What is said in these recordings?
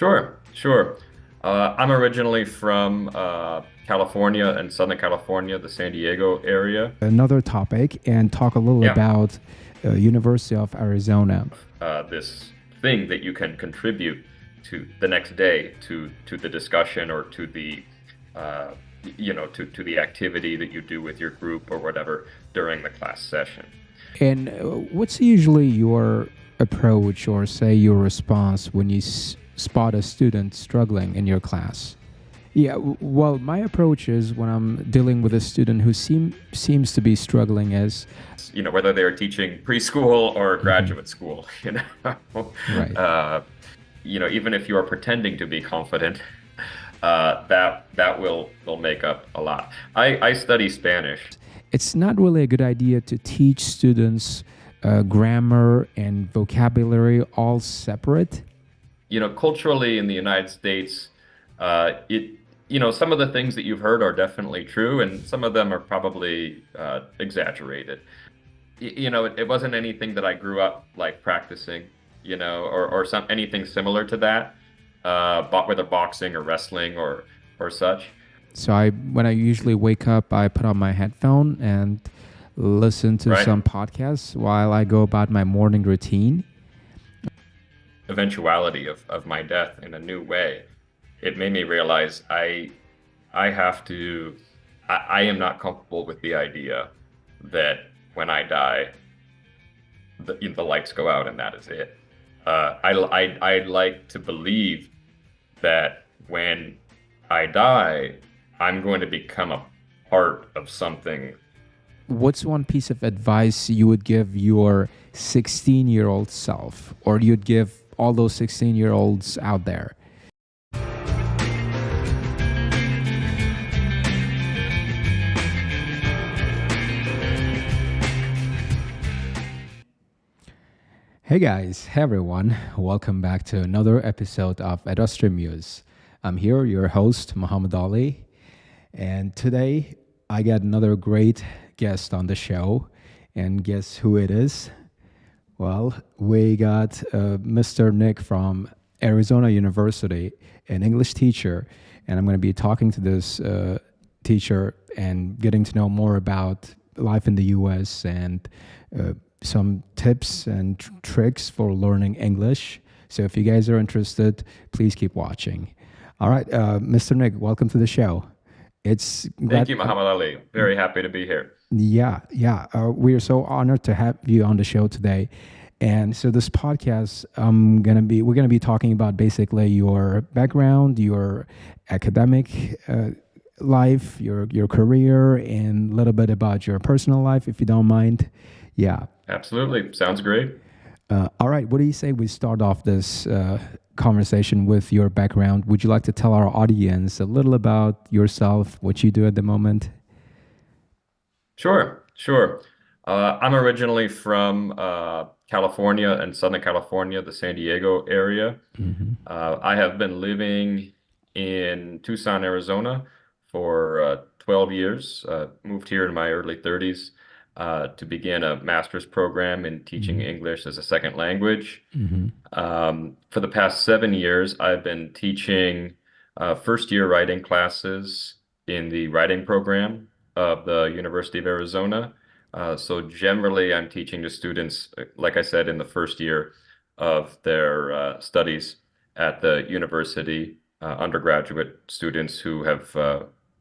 Sure, sure. I'm originally from California and Southern California, the San Diego area. Another topic and talk a little Yeah, about University of Arizona. this thing that you can contribute to the next day to the discussion or to the uh, to the activity that you do with your group or whatever during the class session. And what's usually your approach or say your response when you spot a student struggling in your class? Yeah, well, my approach is when I'm dealing with a student who seems to be struggling is, Whether they're teaching preschool or Mhm. graduate school, Right. uh, even if you are pretending to be confident, that will make up a lot. I study Spanish. It's not really a good idea to teach students grammar and vocabulary all separate. Culturally in the United States, some of the things that you've heard are definitely true, and some of them are probably exaggerated. It wasn't anything that I grew up like practicing, or anything similar to that, whether boxing or wrestling or such. So when I usually wake up, I put on my headphone and listen to Right? some podcasts while I go about my morning routine. Eventuality of my death in a new way, it made me realize I have to I am not comfortable with the idea that when I die, the lights go out and that is it. I like to believe that when I die, I'm going to become a part of something. What's one piece of advice you would give your 16-year-old self, or you'd give all those 16-year-olds out there? Hey guys, hey everyone, welcome back to another episode of Astra Muse. I'm here, your host, Muhammad Ali, and today I got another great guest on the show. And guess who it is? Well, we got Mr. Nick from Arizona University, an English teacher, and I'm going to be talking to this teacher and getting to know more about life in the US and some tips and tricks for learning English. So if you guys are interested, please keep watching. All right, Mr. Nick, welcome to the show. It's Thank glad. you, Muhammad Ali. Very happy to be here. Yeah, yeah. We are so honored to have you on the show today. And so this podcast, we're gonna be talking about basically your background, your academic life, your career, and a little bit about your personal life, if you don't mind. Yeah. Absolutely. Sounds great. All right. What do you say we start off this conversation with your background? Would you like to tell our audience a little about yourself, what you do at the moment? Sure, sure. I'm originally from California and Southern California, the San Diego area. Hmm. I have been living in Tucson, Arizona for 12 years. Moved here in my early 30s to begin a master's program in teaching Hmm. English as a second language. Hmm. For the past 7 years, I've been teaching first year writing classes in the writing program of the University of Arizona. So generally, I'm teaching to students, like I said, in the first year of their studies at the university, undergraduate students who have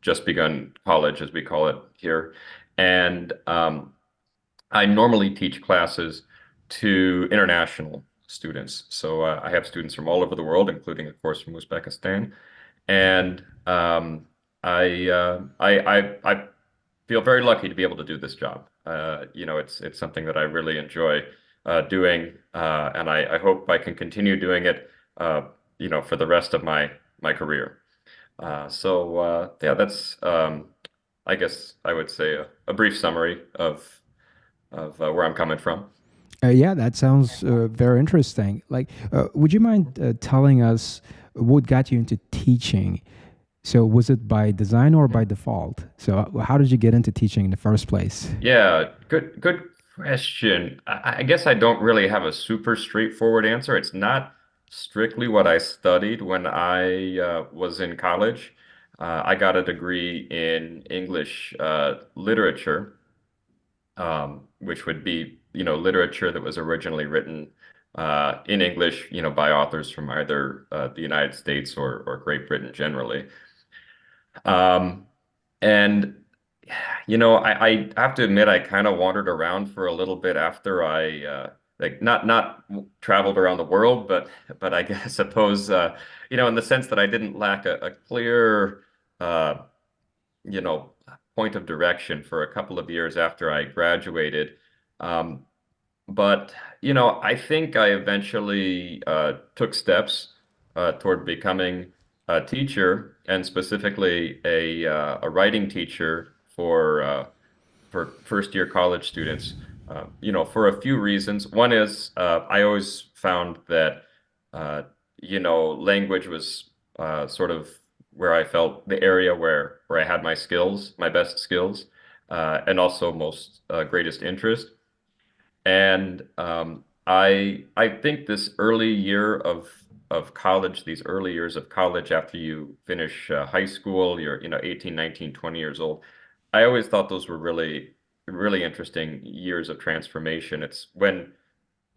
just begun college, as we call it here. And I normally teach classes to international students. So I have students from all over the world, including, of course, from Uzbekistan. And I feel very lucky to be able to do this job. It's something that I really enjoy doing, and I hope I can continue doing it, for the rest of my career. Yeah, that's I guess I would say a brief summary of where I'm coming from. Yeah, that sounds very interesting. Like, would you mind telling us what got you into teaching? So, was it by design or by default? So, how did you get into teaching in the first place? Yeah, good question. I guess I don't really have a super straightforward answer. It's not strictly what I studied when I was in college. I got a degree in English literature, which would be, literature that was originally written in English, by authors from either the United States or Great Britain generally. Um, and I have to admit, I kind of wandered around for a little bit after I like not traveled around the world, but I guess suppose in the sense that I didn't lack a clear uh, you know, point of direction for a couple of years after I graduated. Um, but I think I eventually took steps toward becoming a teacher, and specifically a writing teacher for first year college students. For a few reasons. One is I always found that uh, language was sort of where I felt the area where I had my skills, my best skills, and also most greatest interest. And I think this early year of college, these early years of college after you finish high school, you're 18, 19, 20 years old. I always thought those were really really interesting years of transformation. It's when,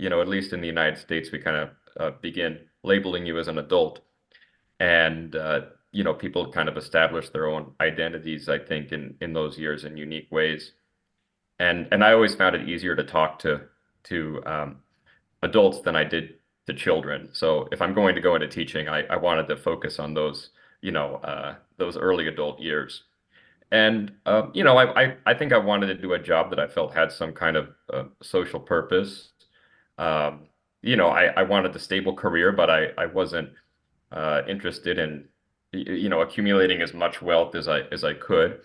at least in the United States, we kind of begin labeling you as an adult, and people kind of establish their own identities, I think, in those years in unique ways. And I always found it easier to talk to adults than I did to children. So if I'm going to go into teaching, I wanted to focus on those early adult years. And I think I wanted to do a job that I felt had some kind of social purpose. Um, I wanted a stable career, but I wasn't interested in accumulating as much wealth as I could.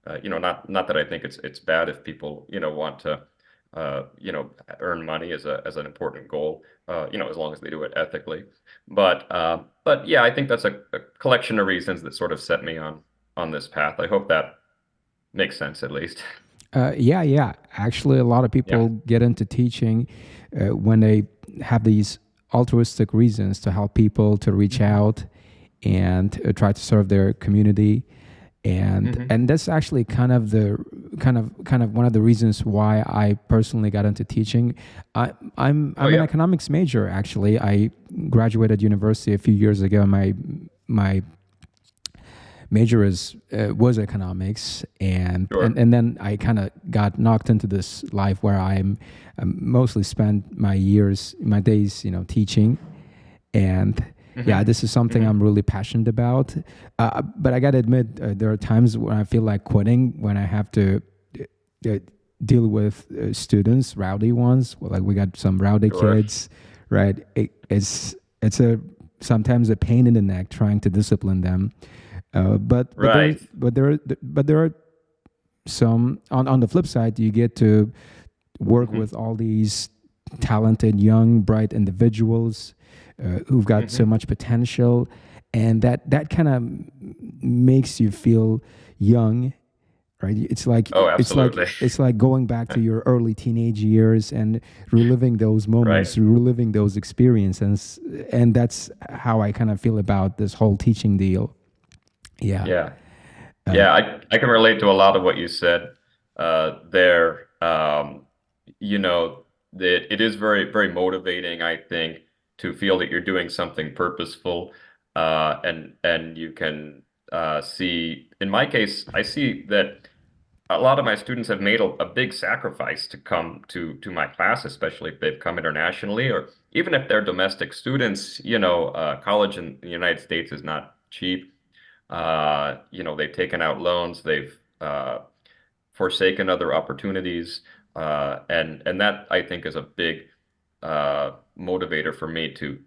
Not that I think it's bad if people want to earn money as an important goal, as long as they do it ethically. But yeah, I think that's a collection of reasons that sort of set me on this path. I hope that makes sense at least. Yeah, yeah. Actually, a lot of Yeah. people get into teaching when they have these altruistic reasons to help people to reach Hmm. out and try to serve their community, Hmm. and that's actually kind of one of the reasons why I personally got into teaching. Oh I'm an yeah. economics major. Actually, I graduated university a few years ago. My major is was economics, Sure. and then I kind of got knocked into this life where I'm mostly spend my days, teaching, and yeah, Hmm. this is something Hmm. I'm really passionate about. But I gotta admit, there are times when I feel like quitting when I have to uh, deal with students, rowdy ones. Well, like we got some rowdy Sure. kids, right? It's a sometimes a pain in the neck trying to discipline them. Right. But there are some on the flip side, you get to work Hmm. with all these talented, young, bright individuals who've got so Hmm. much potential, and that kind of makes you feel young, right? Oh, absolutely. It's like going back to your early teenage years and reliving those moments, Right. reliving those experiences, and that's how I kind of feel about this whole teaching deal. Yeah. Yeah. Uh, Yeah, I can relate to a lot of what you said there. That it is very, very motivating, I think, to feel that you're doing something purposeful. And you can see, in my case, I see that a lot of my students have made a big sacrifice to come to my class, especially if they've come internationally, or even if they're domestic students. College in the United States is not cheap. They've taken out loans, they've forsaken other opportunities, and that I think is a big motivator for me to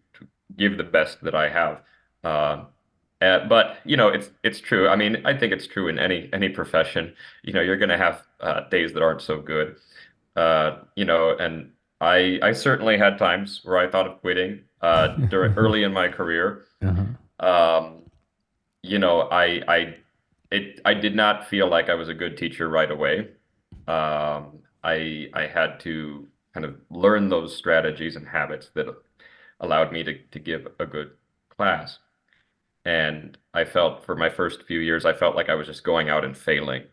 give the best that I have. Uh, but it's true. I mean, I think it's true in any profession. You're going to have days that aren't so good. And I certainly had times where I thought of quitting during early in my career. uh-huh. Um, I did not feel like I was a good teacher right away. I had to kind of learn those strategies and habits allowed me to give a good class. And I felt for my first few years, I felt like I was just going out and failing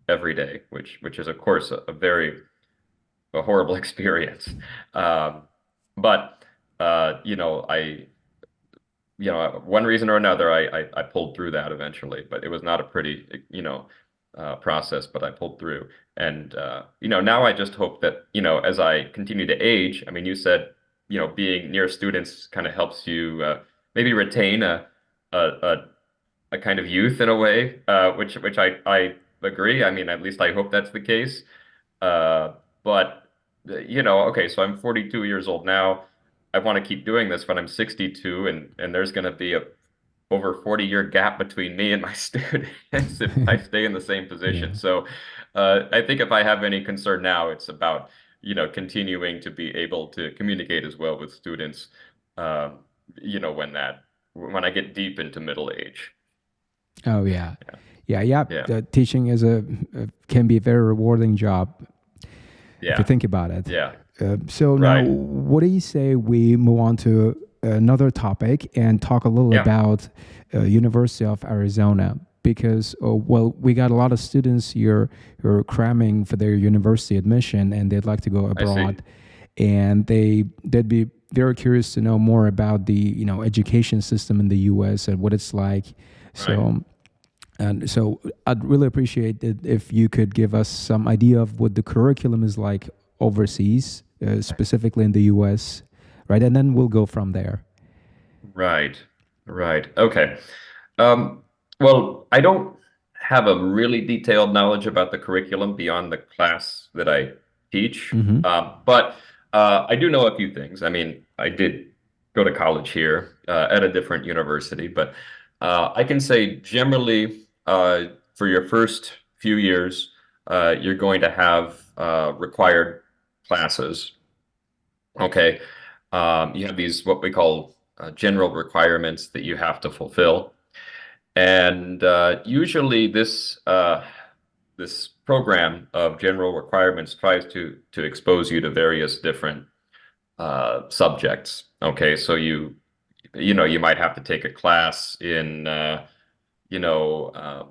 every day, which is of course a very a horrible experience. Um, but one reason or another, I pulled through that eventually. But it was not a pretty, process, but I pulled through. And now I just hope that, as I continue to age, I mean, you said, being near students kind of helps you maybe retain a a a kind of youth in a way, which I agree. I mean, at least I hope that's the case. But okay, so I'm 42 years old now. I want to keep doing this when I'm 62, and there's going to be a over 40-year gap between me and my students if I stay in the same Yeah. position. So, I think if I have any concern now, it's about, continuing to be able to communicate as well with students, um, when I get deep into middle age. Oh yeah, Yeah. yeah. Yeah. Teaching is a can be a very rewarding job if you Yeah. think about it. Yeah. So now, Right. what do you say we move on to another topic and talk a little Yeah. about University of Arizona? Because well, we got a lot of students here who are cramming for their university admission, and they'd like to go I see. abroad, and they'd be very curious to know more about the education system in the U.S. and what it's like. Right. So and so I'd really appreciate it if you could give us some idea of what the curriculum is like overseas, specifically in the US, right? And then we'll go from there. Right. Right. Okay. Um, well, I don't have a really detailed knowledge about the curriculum beyond the class that I teach. Hmm. But I do know a few things. I mean, I did go to college here at a different university, but I can say generally for your first few years, you're going to have required classes. Okay. You have these what we call general requirements that you have to fulfill. And usually this program of general requirements tries to expose you to various different subjects. Okay, so you might have to take a class in you know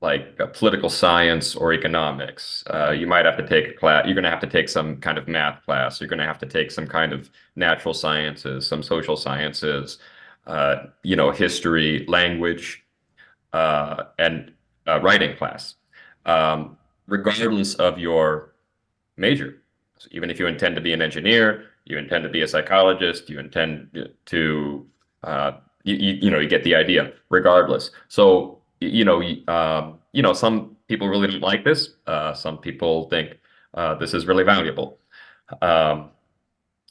like political science or economics. You might have to take a class. You're going to have to take some kind of math class. You're going to have to take some kind of natural sciences, some social sciences, history, language, and writing class, regardless of your major. So even if you intend to be an engineer, you intend to be a psychologist, you intend to, you get the idea, regardless. So, some people really don't like this. Some people think this is really valuable. Um,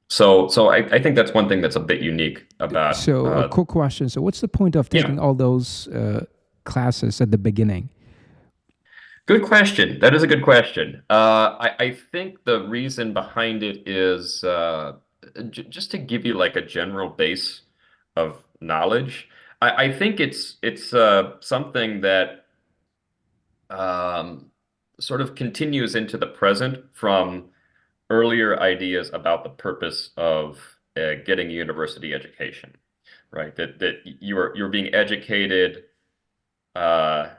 so I think that's one thing that's a bit unique about, So a quick question. So what's the point of yeah. taking all those classes at the beginning? Good question. That is a good question. I think the reason behind it is j just to give you like a general base of knowledge. I think it's something that um, sort of continues into the present from earlier ideas about the purpose of getting a university education, right? That you're being educated. Uh,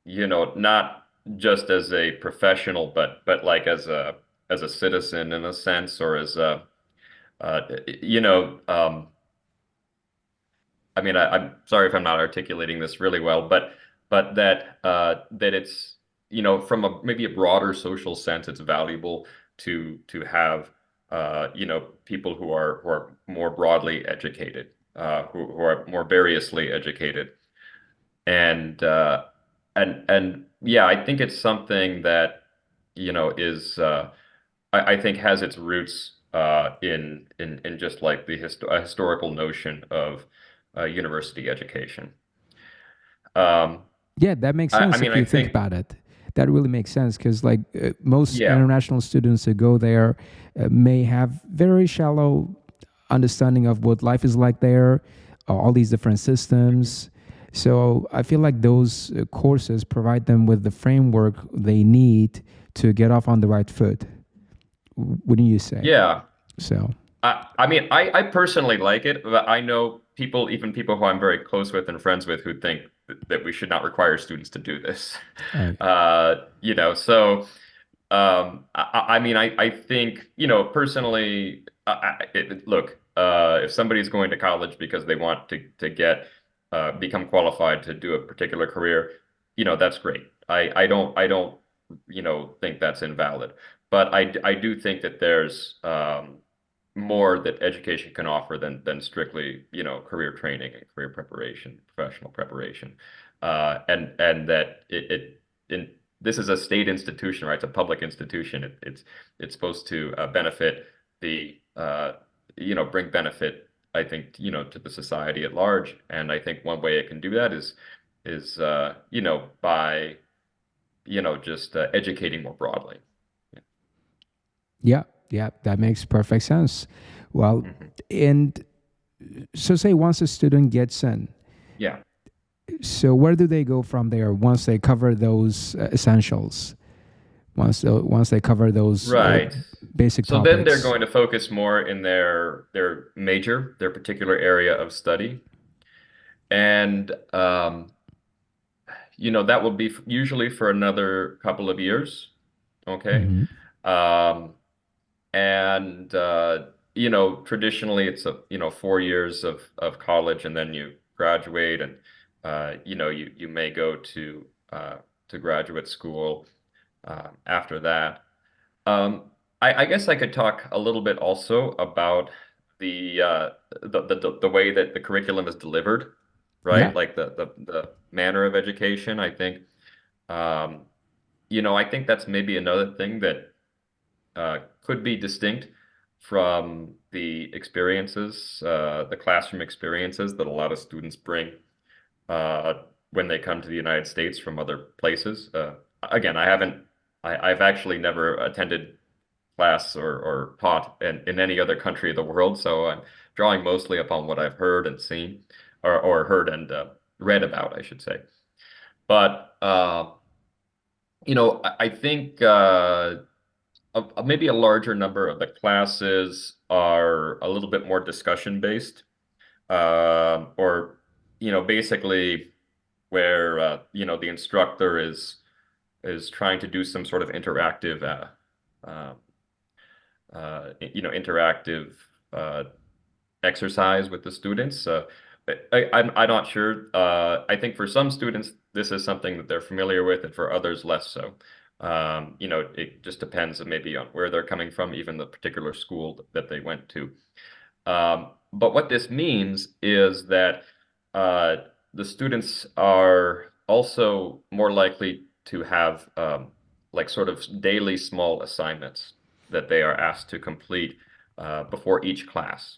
not just as a professional, but like as a citizen in a sense, or as a uh, you know, I mean, I'm sorry if I'm not articulating this really well, but that it's from maybe a broader social sense, it's valuable to have people who are more broadly educated, who are more variously educated. And yeah, I think it's something that is I think has its roots in just like the historical notion of university education. Um, Yeah, that makes I sense mean, if I you think think about it. That really makes sense because, like, most yeah, international students that go there may have very shallow understanding of what life is like there, all these different mhm, systems. So I feel like those courses provide them with the framework they need to get off on the right foot. Wouldn't you say? yeah. So. I mean, I personally like it, but I know people, even people who I'm very close with and friends with, who think that we should not require students to do this. I, So I mean, I think, personally, look, if somebody's going to college because they want to get become qualified to do a particular career, that's great. I don't, think that's invalid. But I do think that there's more that education can offer than strictly, career training and career preparation, professional preparation, and that in this is a state institution, right? It's a public institution. It's supposed to benefit the bring benefit, I think, to the society at large. And I think one way it can do that is by just educating more broadly. yeah, yeah, that makes perfect sense. Well, Mhm. and so say once a student gets in, Yeah. so where do they go from there once they cover those essentials? Once they cover those Right. basic So then they're topics. going to focus more in their major, their particular area of study. And that will be usually for another couple of years. Okay. Hmm. Um, and traditionally it's 4 years of college, and then you graduate, and you may go to graduate school after that. Um, I guess I could talk a little bit also about the way that the curriculum is delivered, Yeah, right? Like the manner of education. Um, I think that's maybe another thing that could be distinct from the classroom experiences that a lot of students bring uh, when they come to the United States from other places. Again, I've actually never attended class or taught in any other country of the world, so I'm drawing mostly upon what I've heard and seen, or heard and read about, I should say. But I think maybe a larger number of the classes are a little bit more discussion based, or basically where the instructor is trying to do some sort of interactive uh, interactive uh, exercise with the students. I'm not sure. I think for some students, this is something that they're familiar with, and for others, less so. It just depends maybe on where they're coming from, even the particular school that they went to. But what this means is that uh, the students are also more likely to have like sort of daily small assignments that they are asked to complete before each class.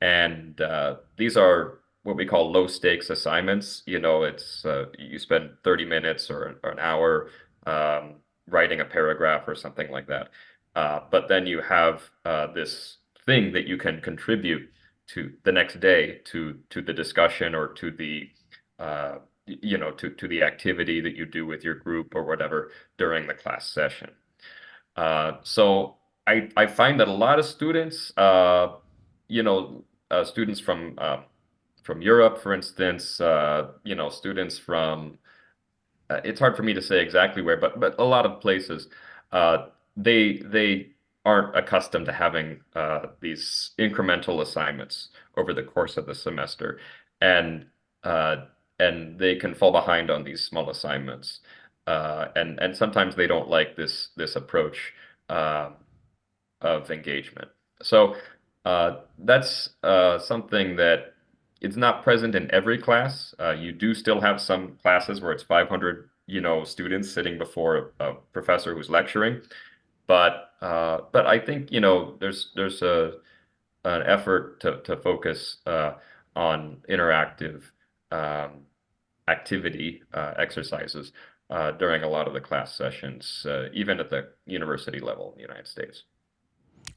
And these are what we call low stakes assignments. It's you spend 30 minutes or an hour writing a paragraph or something like that. But then you have this thing that you can contribute to the next day to the discussion or to the to the activity that you do with your group or whatever during the class session. So I find that a lot of students, you know, students from Europe, for instance, students from it's hard for me to say exactly where, but a lot of places, they aren't accustomed to having these incremental assignments over the course of the semester, and uh, and they can fall behind on these small assignments, and sometimes they don't like this approach uh, of engagement. So that's something that it's not present in every class. You do still have some classes where it's 500, students sitting before a professor who's lecturing. But I think, there's an effort to focus on interactive um, activity exercises during a lot of the class sessions, even at the university level in the United States.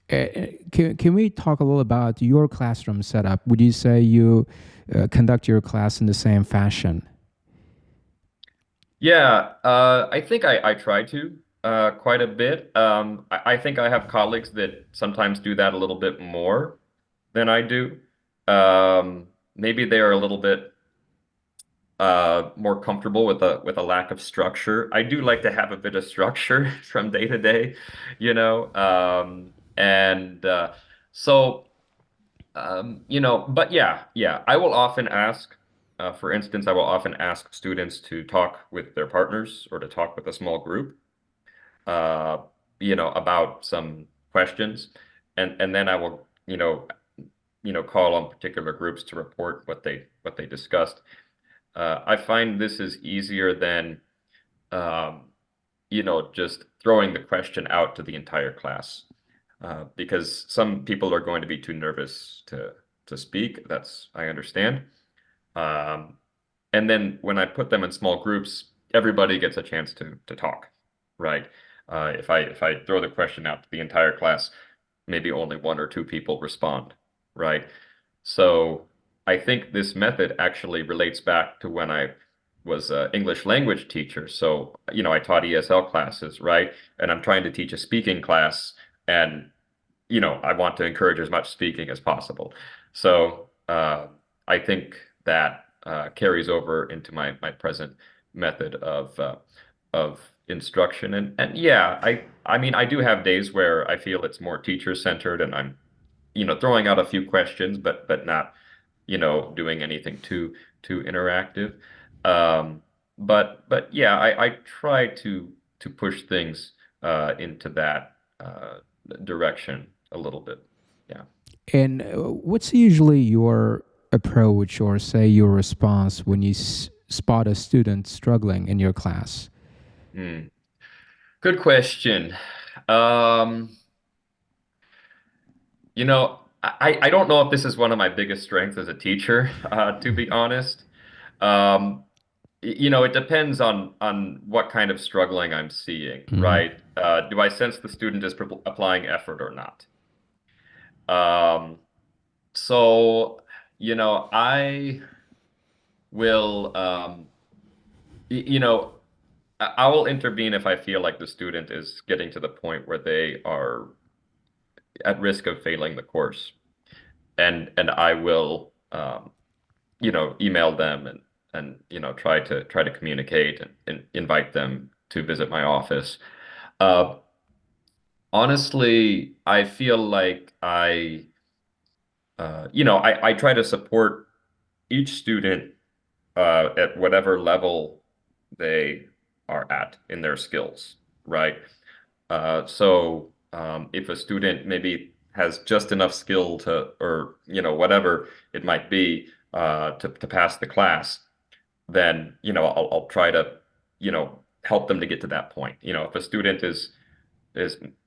can we talk a little about your classroom setup? Would you say you conduct your class in the same fashion? Yeah, I think I try to. quite a bit. I think I have colleagues that sometimes do that a little bit more than I do. Maybe they are a little bit more comfortable with a lack of structure. I do like to have a bit of structure from day to day, you know. And so but yeah, I will often ask, for instance, I will often ask students to talk with their partners or to talk with a small group, uh, about some questions, and then I will, call on particular groups to report what they discussed. I find this is easier than, um, just throwing the question out to the entire class, because some people are going to be too nervous to speak. I understand. Um, and then when I put them in small groups, everybody gets a chance to talk, right? If I throw the question out to the entire class, maybe only one or two people respond, right? So I think this method actually relates back to when I was an English language teacher. So, I taught ESL classes, right? And I'm trying to teach a speaking class, and I want to encourage as much speaking as possible. So I think that carries over into my present method of instruction. And yeah, I mean I do have days where I feel it's more teacher centered, and I'm throwing out a few questions, but not doing anything too interactive. Um, but yeah, I try to push things into that direction a little bit. Yeah. And what's usually your approach or say your response when you spot a student struggling in your class? Hmm. Good question. Um, I don't know if this is one of my biggest strengths as a teacher, to be honest. Um, it depends on what kind of struggling I'm seeing, Hmm. right? Do I sense the student is applying effort or not? Um, so, I will, I will intervene if I feel like the student is getting to the point where they are at risk of failing the course, and I will, email them and try to communicate and invite them to visit my office. Uh, Honestly, I feel like I try to support each student at whatever level they are at in their skills, right? So if a student maybe has just enough skill to, or whatever it might be, to pass the class, then I'll try to help them to get to that point. If a student is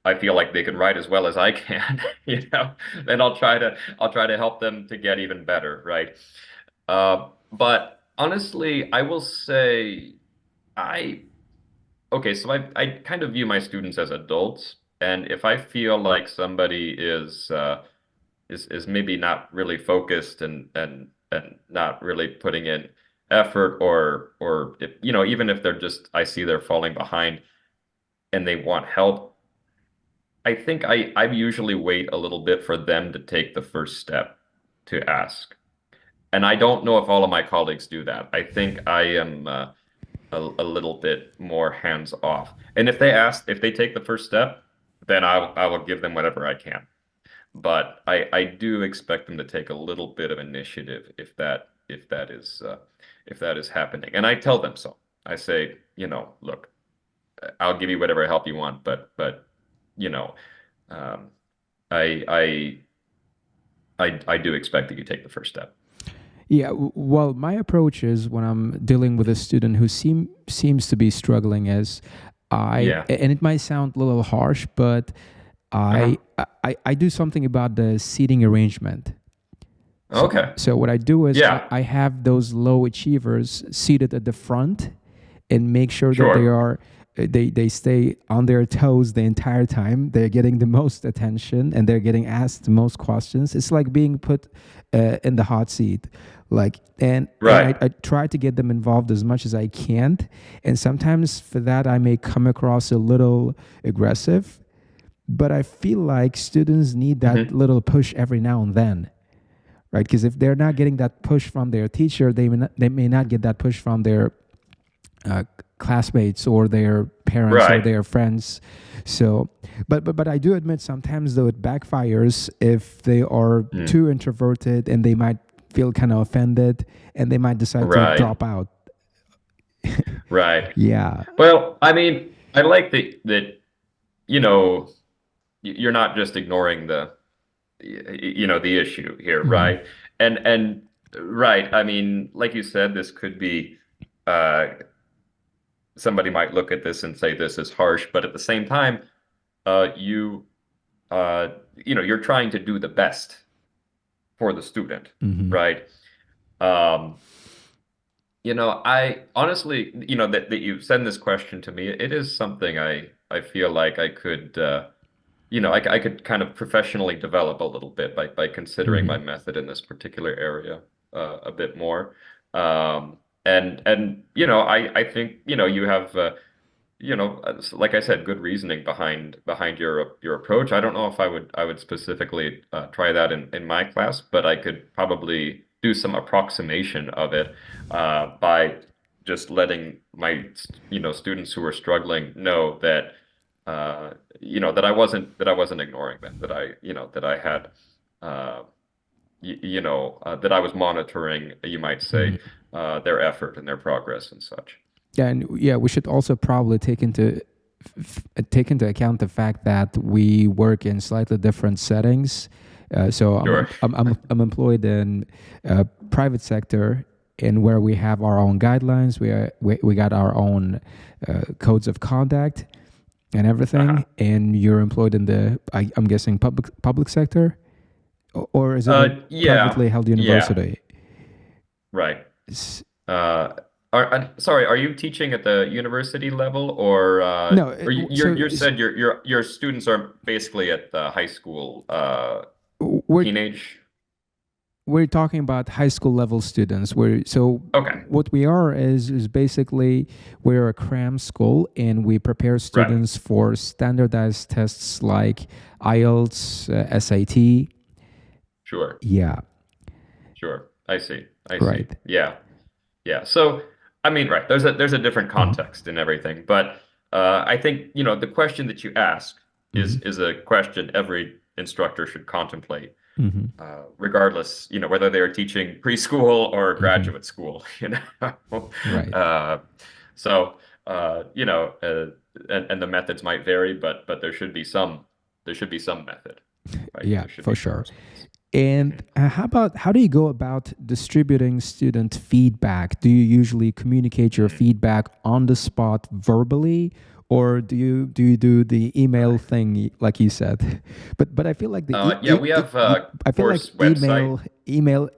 I feel like they can write as well as I can, then I'll try to help them to get even better, right? But honestly, I will say I okay, so I kind of view my students as adults, and if I feel like somebody is maybe not really focused and not really putting in effort, or if, even if I see they're falling behind and they want help, I think I usually wait a little bit for them to take the first step to ask. And I don't know if all of my colleagues do that. I think I am a little bit more hands off. And if they take the first step, then I will give them whatever I can. But I do expect them to take a little bit of initiative if that is happening. And I tell them so. I say, look, I'll give you whatever help you want, but you know, um, I I do expect that you take the first step. Yeah, well, my approach is when I'm dealing with a student who seems to be struggling is Yeah. and it might sound a little harsh, but Uh-huh. I do something about the seating arrangement. Okay. So what I do is Yeah. I have those low achievers seated at the front, and make sure that Sure. they stay on their toes the entire time. They're getting the most attention and they're getting asked the most questions. It's like being put in the hot seat. Like and Right. I try to get them involved as much as I can. And sometimes for that I may come across a little aggressive, but I feel like students need that Hmm. little push every now and then, right? Because if they're not getting that push from their teacher, they may not get that push from their uh, classmates or their parents or Right. their friends. So, but I do admit sometimes though it backfires if they are Mm. too introverted and they might feel kind of offended and they might decide to Right. drop out. Right. Yeah. Well, I mean, I like that, you know, you're not just ignoring the issue here, Mhm. right? And right, I mean, like you said, this could be uh somebody might look at this and say this is harsh, but at the same time, you you're trying to do the best for the student, Mhm. right? Um, I honestly, that you send this question to me, it is something I feel like I could I could kind of professionally develop a little bit by considering my Mhm. method in this particular area a bit more. And I think you have like I said, good reasoning behind your approach. I don't know if I would specifically try that in my class, but I could probably do some approximation of it by just letting my students who are struggling know that that I wasn't ignoring them, that I had that I was monitoring, you might say, Mhm. their effort and their progress and such. Yeah, and yeah, we should also probably take into account the fact that we work in slightly different settings. So Sure. I'm employed in private sector, and where we have our own guidelines, we got our own codes of conduct and everything. Uh-huh. And you're employed in I'm guessing public sector, or is it a Yeah, privately held yeah, university? right. S- Uh, sorry, are you teaching at the university level, No, or you said your students are basically at the high school, we're teenage? we're talking about high school level students. So Okay, what we are is basically we're a cram school and we prepare right. students for standardized tests like IELTS, SAT. Sure, Yeah, sure. I see. I see. right. Yeah. Yeah. So, I mean, right, there's a different Mhm. context in everything, but I think, the question that you ask is Mhm. is a question every instructor should contemplate, Mhm. regardless, whether they're teaching preschool or Mhm. graduate school, Right. Uh, so, and the methods might vary, but there should be some method, right? Yeah, There should for be some sure. response. And Mhm. how do you go about distributing student feedback? Do you usually communicate your Mm. feedback on the spot verbally, or do you do the email Right. thing like you said? But I feel like Yeah, we have a I feel like course website.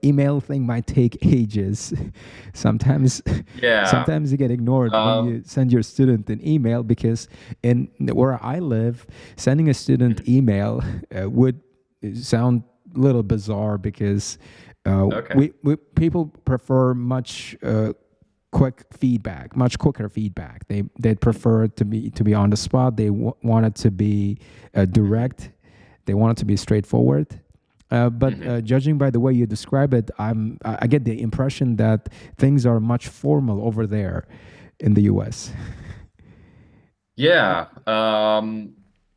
email thing might take ages. Sometimes Yeah. sometimes you get ignored when Um, you send your student an email because in where I live, sending a student mhm. email would sound little bizarre because Okay. we people prefer much much quicker feedback. They'd prefer it to be on the spot. They want it to be Hmm. direct. They want it to be straightforward. But Hmm. judging by the way you describe it, I get the impression that things are much formal over there in the U.S. Yeah.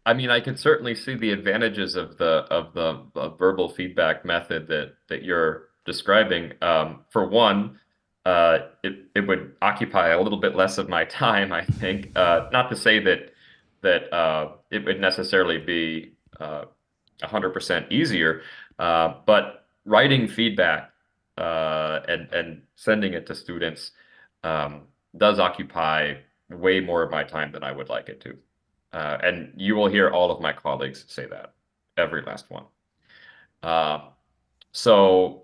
I mean, I can certainly see the advantages of the verbal feedback method that you're describing. For one, it would occupy a little bit less of my time, I think. Not to say that it would necessarily be 100% easier, but writing feedback and sending it to students um, does occupy way more of my time than I would like it to. And you will hear all of my colleagues say that, every last one. Uh, so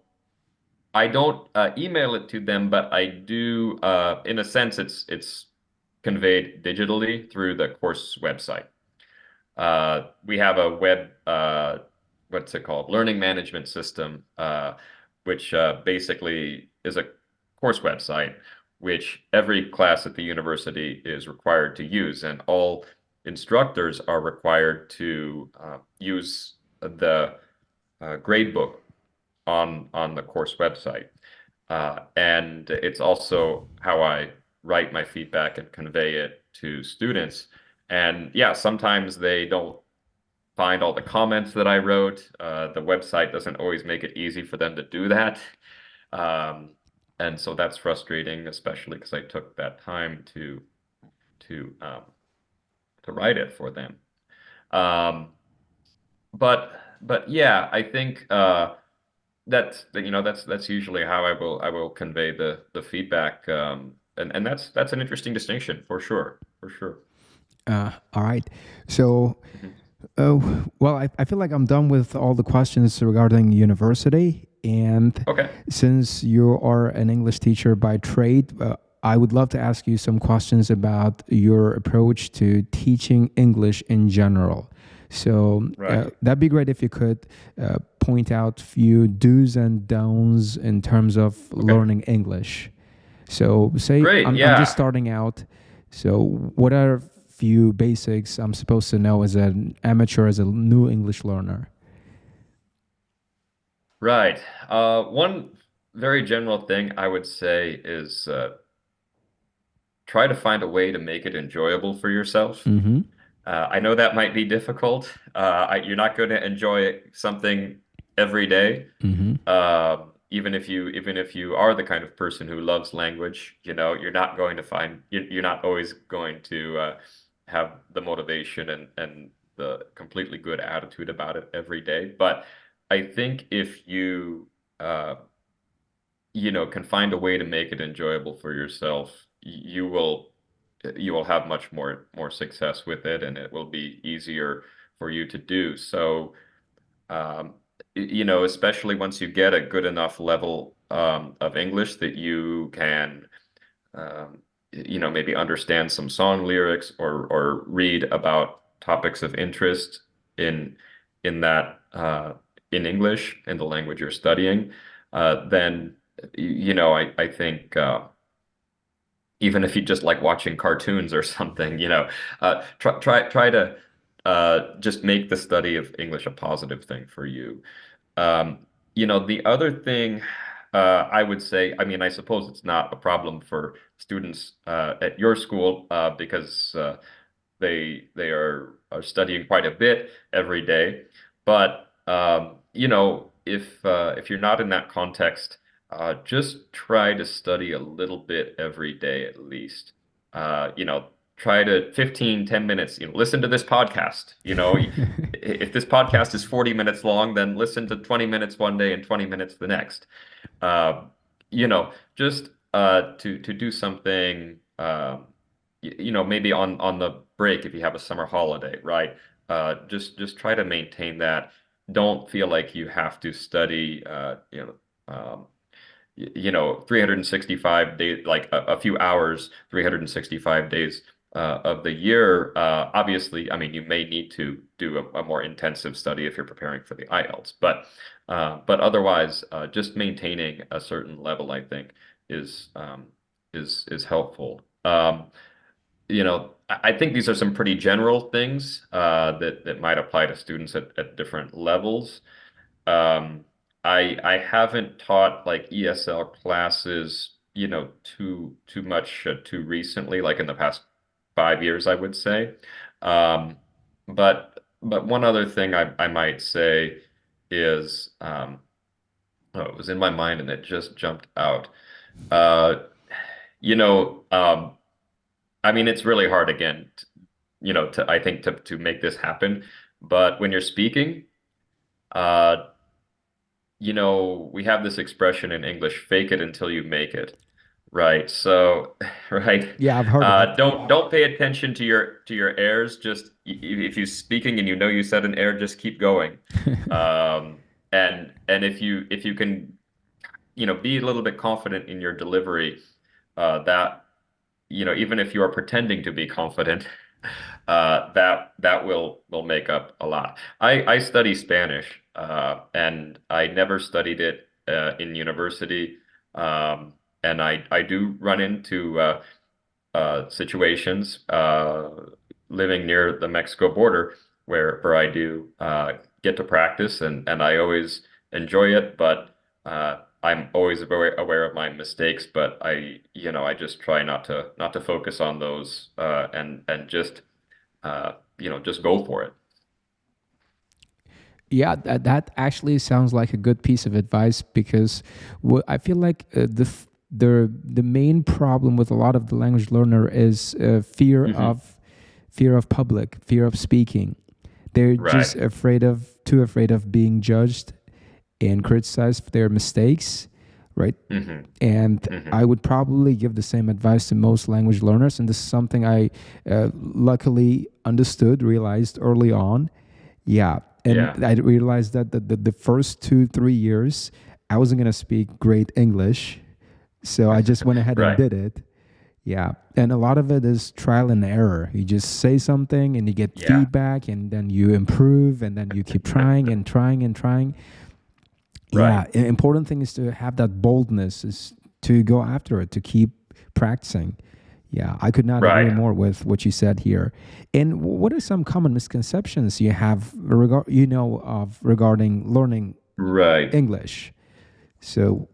I don't email it to them, but I do. In a sense, it's conveyed digitally through the course website. We have a web, what's it called? Learning management system, which basically is a course website, which every class at the university is required to use, and all instructors are required to use the grade book on the course website. And it's also how I write my feedback and convey it to students. And yeah, sometimes they don't find all the comments that I wrote. The website doesn't always make it easy for them to do that. Um, and so that's frustrating, especially because I took that time to um, to write it for them. Um, but yeah, I think that's usually how I will convey the feedback. And that's an interesting distinction for sure, for sure. All right. So, Mhm. well, I feel like I'm done with all the questions regarding university. And Okay, since you are an English teacher by trade, I would love to ask you some questions about your approach to teaching English in general. So right. that'd be great if you could point out few do's and don'ts in terms of Okay, learning English. So say great. I'm just Yeah. starting out. So what are a few basics I'm supposed to know as an amateur, as a new English learner? Right. One very general thing I would say is try to find a way to make it enjoyable for yourself. Mm-hmm. I know that might be difficult. You're not going to enjoy something every day. Mm-hmm. Even if you are the kind of person who loves language, you're not always going to have the motivation and the completely good attitude about it every day. But I think if uh, can find a way to make it enjoyable for yourself, you will have much more success with it, and it will be easier for you to do. So, um, especially once you get a good enough level of English that you can, maybe understand some song lyrics or read about topics of interest in in that in English in the language you're studying, then I think even if you just like watching cartoons or something, try to just make the study of English a positive thing for you. Um, the other thing I would say, I mean, I suppose it's not a problem for students at your school because they are studying quite a bit every day. But if you're not in that context, just try to study a little bit every day at least. Try to 10 minutes, listen to this podcast. If this podcast is 40 minutes long, then listen to 20 minutes one day and 20 minutes the next. Just to do something, maybe on the break if you have a summer holiday, right? Just try to maintain that. Don't feel like you have to study, 365 days, like a few hours, 365 days of the year. Obviously, I mean, you may need to do a more intensive study if you're preparing for the IELTS, but otherwise, just maintaining a certain level, I think, is is helpful. I think these are some pretty general things that might apply to students at different levels. Um, I haven't taught like ESL classes, too much too recently, like in the past 5 years, I would say. Um, but one other thing I might say is, oh, it was in my mind and it just jumped out. Uh, you know, um, I mean, it's really hard again, I think to make this happen. But when you're speaking, uh, we have this expression in English, fake it until you make it. Right. So, right. Yeah, I've heard of it. Don't pay attention to your errors. Just if you're speaking and you know you said an error, just keep going. And if you can, be a little bit confident in your delivery, that even if you are pretending to be confident, that will make up a lot. I study Spanish, and I never studied it in university. And I do run into situations living near the Mexico border where I do get to practice, and I always enjoy it, but I'm always aware of my mistakes, but I just try not to focus on those and just just go for it. Yeah, that actually sounds like a good piece of advice because I feel like the main problem with a lot of the language learner is Hmm. fear of public, fear of speaking. They're just Right. too afraid of being judged and criticized for their mistakes, right? Hmm. And Hmm. I would probably give the same advice to most language learners. And this is something I luckily understood, realized early on. Yeah. And Yeah. I realized that the first 2, 3 years, I wasn't going to speak great English. So I just went ahead and Right. did it. Yeah. And a lot of it is trial and error. You just say something and you get Yeah. feedback and then you improve and then you keep trying and trying and trying. Right. Yeah, important thing is to have that boldness, is to go after it, to keep practicing. Yeah, I could not agree Right. more with what you said here. And what are some common misconceptions you have of regarding learning Right. English? So,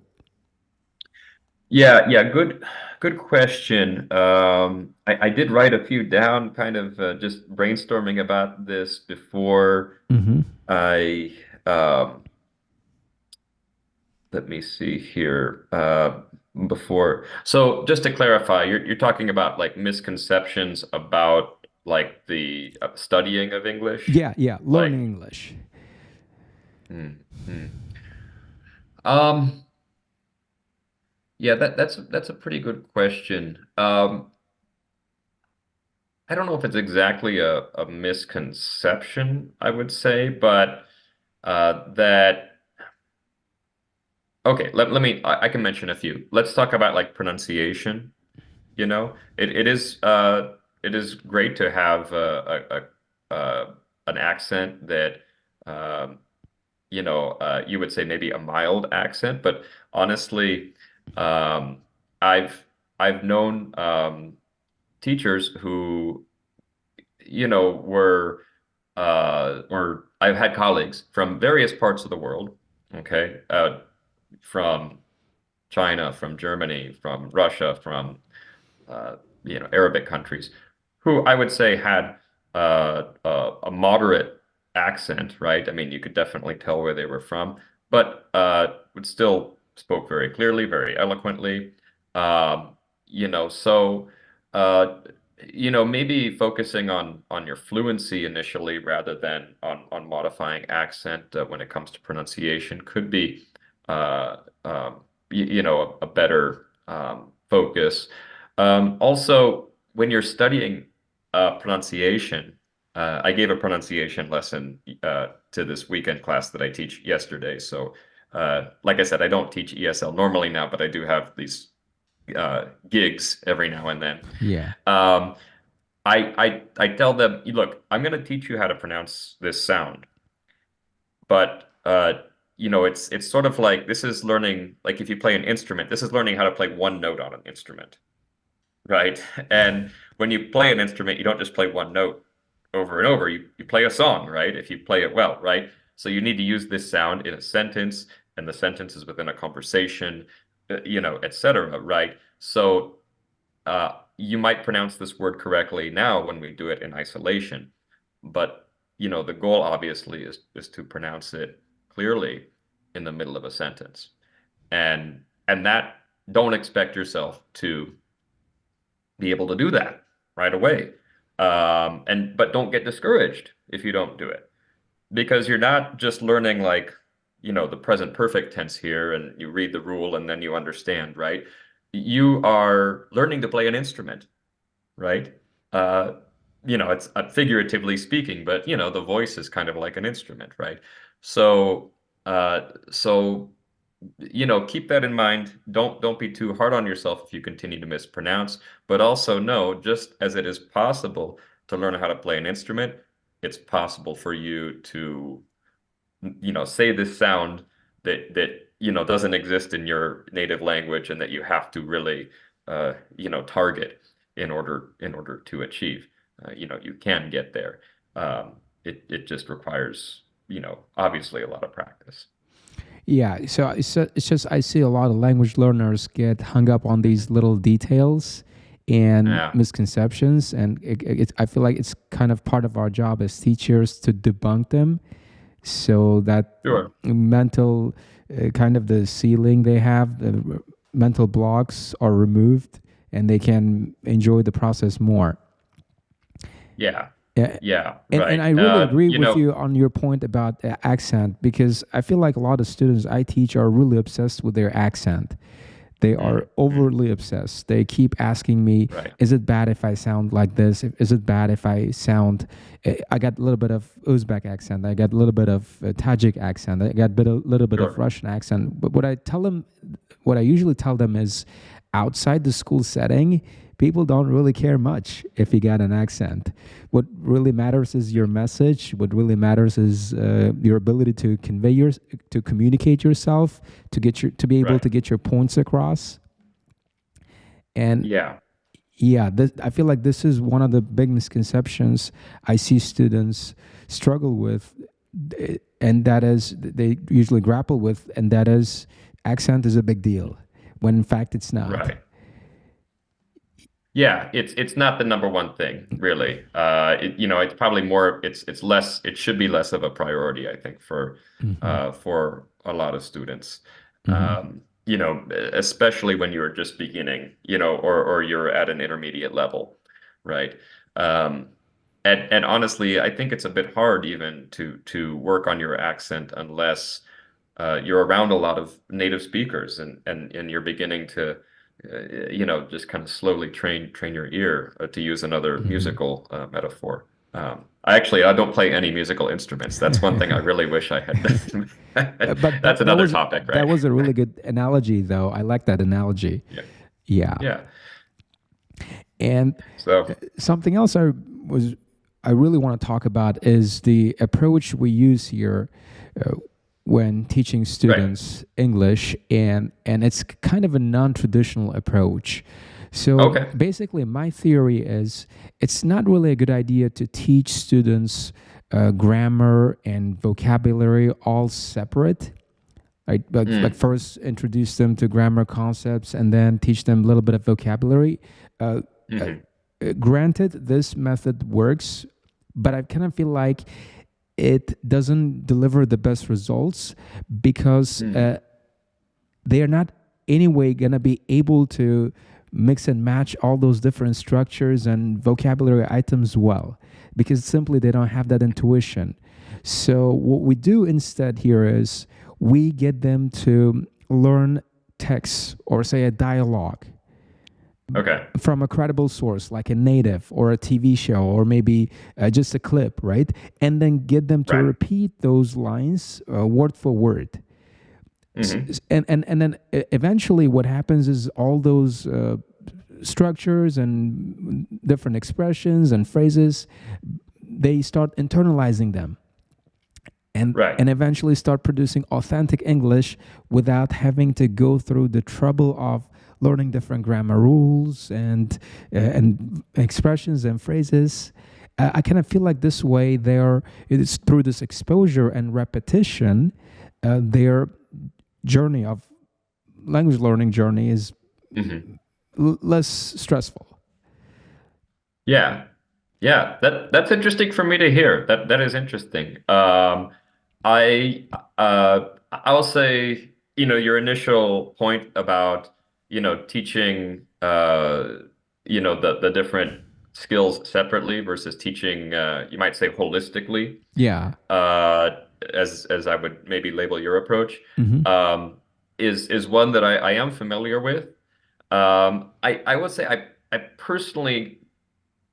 Yeah, yeah, good question. I did write a few down, kind of just brainstorming about this before mhm. I let me see here. Before, so just to clarify, you're talking about like misconceptions about like the studying of English, Yeah, yeah, learning like English. hmm, hmm. Um, yeah, that's a pretty good question. I don't know if it's exactly a misconception, I would say, but that okay, I can mention a few. Let's talk about like pronunciation. It is great to have an accent that you would say maybe a mild accent, but honestly, um, I've I've known teachers who or I've had colleagues from various parts of the world, okay, from China, from Germany, from Russia, from uh, Arabic countries, who I would say had a moderate accent, right? I mean, you could definitely tell where they were from, but would still spoke very clearly, very eloquently. Um, so uh, maybe focusing on your fluency initially rather than on modifying accent when it comes to pronunciation could be uh, a better focus. Also, when you're studying pronunciation, I gave a pronunciation lesson to this weekend class that I teach yesterday. So, like I said, I don't teach ESL normally now, but I do have these gigs every now and then. Yeah. Um, I tell them, look, I'm going to teach you how to pronounce this sound, but it's sort of like this is learning, like if you play an instrument, this is learning how to play one note on an instrument. Right. And when you play an instrument, you don't just play one note over and over. You play a song, right? If you play it well, right? So you need to use this sound in a sentence, and the sentence is within a conversation, et cetera, right? So you might pronounce this word correctly now when we do it in isolation, but the goal obviously is to pronounce it clearly in the middle of a sentence. And that don't expect yourself to be able to do that right away. But don't get discouraged if you don't do it because you're not just learning like, the present perfect tense here and you read the rule and then you understand, right? You are learning to play an instrument, right? Uh, it's figuratively speaking, but the voice is kind of like an instrument, right? So, so keep that in mind. Don't be too hard on yourself if you continue to mispronounce, but also know, just as it is possible to learn how to play an instrument, it's possible for you to, say this sound that doesn't exist in your native language and that you have to really target in order to achieve. You can get there. It just requires, obviously a lot of practice. Yeah, so it's just I see a lot of language learners get hung up on these little details and Yeah, misconceptions, and I feel like it's kind of part of our job as teachers to debunk them, so that sure. mental kind of the ceiling they have, the mental blocks are removed, and they can enjoy the process more. Yeah. Yeah, Yeah, and I right. really agree with you on your point about accent, because I feel like a lot of students I teach are really obsessed with their accent. They are mhm. overly obsessed. They keep asking me, Right. is it bad if I sound like this? Is it bad if I sound, I got a little bit of Uzbek accent. I got a little bit of Tajik accent. I got a little bit of Sure. Russian accent. But what I usually tell them is outside the school setting, people don't really care much if you got an accent. What really matters is your message. What really matters is your ability to to communicate yourself, to be able to Right. get your points across. And Yeah. yeah, I feel like this is one of the big misconceptions I see students struggle with, and that is they usually grapple with, and that is accent is a big deal, when in fact it's not. Right. Yeah, it's not the number one thing, really. It's probably more, it's less, it should be less of a priority, I think, Hmm. for a lot of students. Hmm. Especially when you're just beginning, or you're at an intermediate level, right? Um, and honestly, I think it's a bit hard even to work on your accent unless you're around a lot of native speakers and you're beginning to just kind of slowly train your ear, to use another Hmm. musical metaphor. I don't play any musical instruments. That's one thing I really wish I had done. But That's that another was topic, that right? was a really good analogy, though. I like that analogy. Yeah. Yeah. Yeah. And So, something else I really want to talk about is the approach we use here uh, when teaching right. students English, and it's kind of a non-traditional approach. So Okay. basically, my theory is it's not really a good idea to teach students grammar and vocabulary all separate. Right, like Mm. first introduce them to grammar concepts and then teach them a little bit of vocabulary. Uh, uh, Hmm. Granted, this method works, but I kind of feel like it doesn't deliver the best results because Mm. they are not anyway going to be able to mix and match all those different structures and vocabulary items well, because simply they don't have that intuition. So what we do instead here is we get them to learn text, or say a dialogue, Okay. from a credible source like a native or a TV show, or maybe just a clip, right? And then get them to Right. repeat those lines word for word. Hmm. And then eventually what happens is all those structures and different expressions and phrases, they start internalizing them, Right. and eventually start producing authentic English without having to go through the trouble of learning different grammar rules and expressions and phrases. I kind of feel like this way it's through this exposure and repetition, their journey of language learning journey is Hmm. less stressful. Yeah. Yeah, that's interesting for me to hear. That is interesting. I'll say, your initial point about, teaching the different skills separately versus teaching, you might say, holistically, Yeah. uh as I would maybe label your approach, Hmm. um is one that I am familiar with. I would say I personally,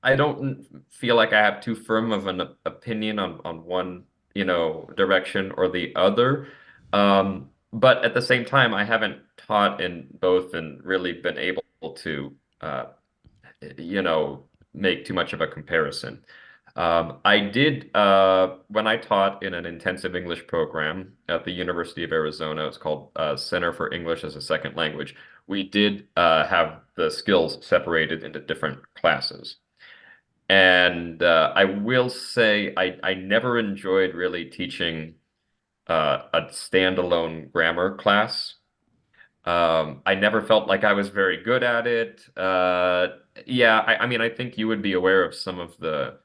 I don't feel like I have too firm of an opinion on one, direction or the other. but at the same time, I haven't taught in both and really been able to, uh, you know, make too much of a comparison. I did when I taught in an intensive English program at the University of Arizona. It's called Center for English as a Second Language. We did have the skills separated into different classes. And I will say I never enjoyed really teaching a standalone grammar class. I never felt like I was very good at it. Yeah, I mean, I think you would be aware of some of the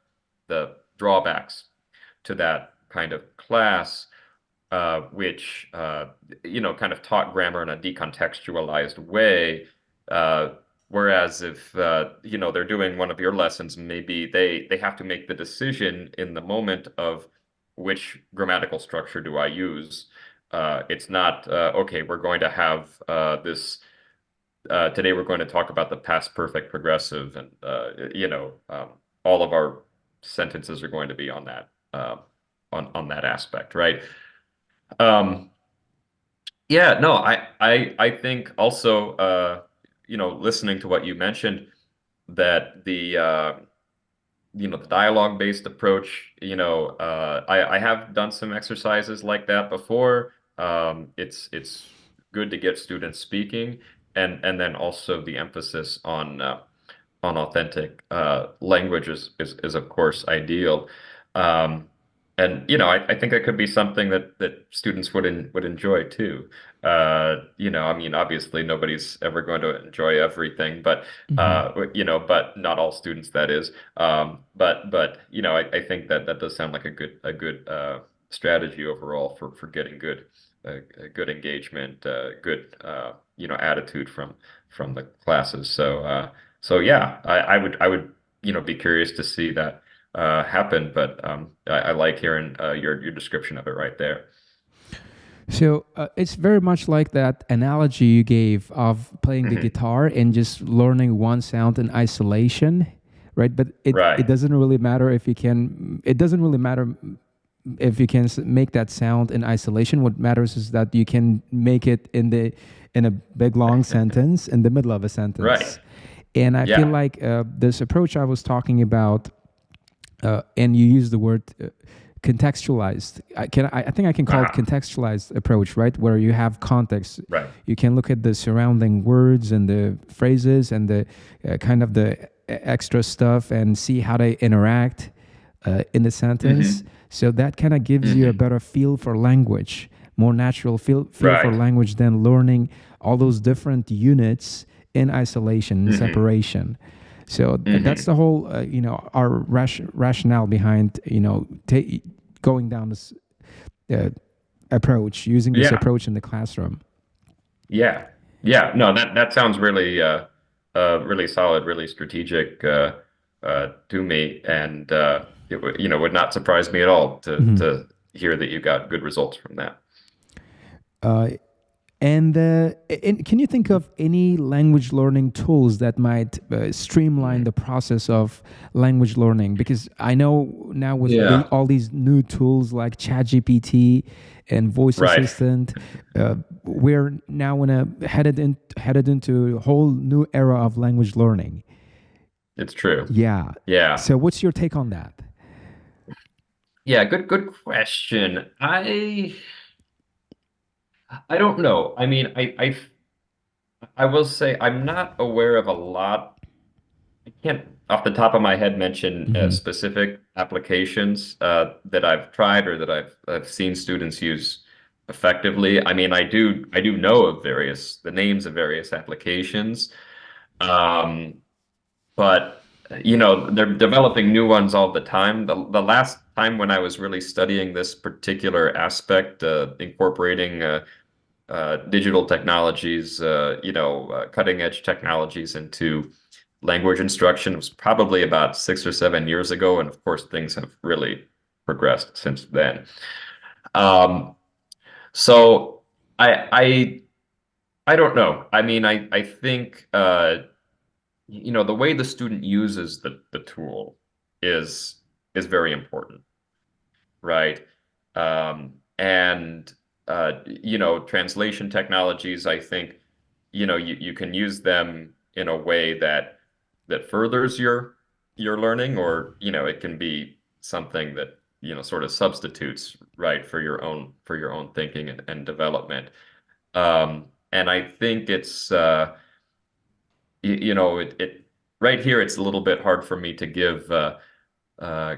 drawbacks to that kind of class, which kind of taught grammar in a decontextualized way. Uh, Whereas if they're doing one of your lessons, maybe they have to make the decision in the moment of which grammatical structure do I use. It's not okay, we're going to have this today we're going to talk about the past perfect progressive and all of our sentences are going to be on that on that aspect, right? Um, yeah, no, I think also listening to what you mentioned that the dialogue-based approach, I have done some exercises like that before. It's good to get students speaking and then also the emphasis on authentic language is of course ideal. Um, and I think it could be something that students would enjoy too. I mean, obviously nobody's ever going to enjoy everything, but Hmm. but not all students, that is. But I think that does sound like a good strategy overall for getting good engagement, good attitude from the classes. So yeah, I would be curious to see that happen, but I like hearing your description of it right there. So it's very much like that analogy you gave of playing the Hmm. guitar and just learning one sound in isolation, right? But it Right. doesn't really matter if you can. It doesn't really matter if you can make that sound in isolation. What matters is that you can make it in a big long sentence in the middle of a Right. sentence. And I feel Yeah. like this approach I was talking about, and you use the word contextualized. I think I can call it Ah, contextualized approach, right? Where you have context. right. You can look at the surrounding words and the phrases and the kind of the extra stuff and see how they interact in the sentence. Hmm. So that kind of gives you a Hmm. better feel for language, more natural feel for Right. language than learning all those different units in isolation and Hmm. separation. So that's Hmm. the whole, our rationale behind, going down this uh, approach, using this Yeah. approach in the classroom. Yeah. Yeah. No, that sounds really solid, really strategic to me, and it would not surprise me at all Mhm. to hear that you got good results from that. Uh, and can you think of any language learning tools that might streamline the process of language learning? Because I know now with Yeah. all these new tools like ChatGPT and voice Right. assistant, we're now headed into a whole new era of language learning. It's true. Yeah. Yeah. So what's your take on that? Yeah, good question. I don't know. I mean, I will say I'm not aware of a lot. I can't off the top of my head mention Hmm. specific applications that I've tried or that I've seen students use effectively. I mean, I do know of the names of various applications. Um, but they're developing new ones all the time. The last time when I was really studying this particular aspect, incorporating digital technologies, cutting edge technologies into language instruction was probably about 6 or 7 years ago, and of course things have really progressed since then. Um, so I I I don't know. I mean, I think the way the student uses the tool is very important, right? And translation technologies, I think, you can use them in a way that furthers your learning, or, it can be something that, sort of substitutes, right, for your own thinking and development. And I think it's it right here it's a little bit hard for me to give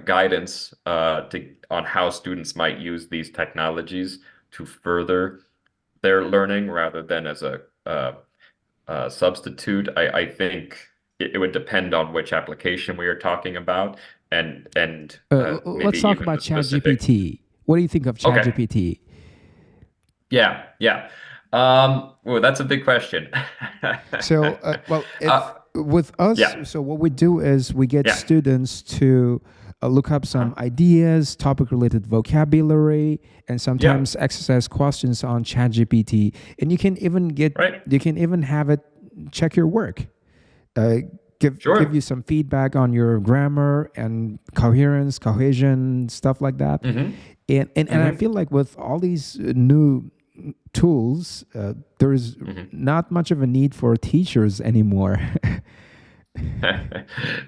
guidance to on how students might use these technologies to further their learning rather than as a substitute. I think it would depend on which application we are talking about, and maybe Let's talk even about the specific. ChatGPT. What do you think of Okay, ChatGPT? yeah, yeah. Well, that's a big question. So, well, Uh, if with us, yeah, so what we do is we get yeah, students to look up uh-huh, some ideas, topic-related vocabulary, and yeah, sometimes exercise questions on ChatGPT. And right, you can even have it check your work, uh, give sure. you some feedback on your grammar and coherence, cohesion, stuff like that. Hmm. And I Hmm. feel like with all these new tools, there's Hmm. not much of a need for teachers anymore.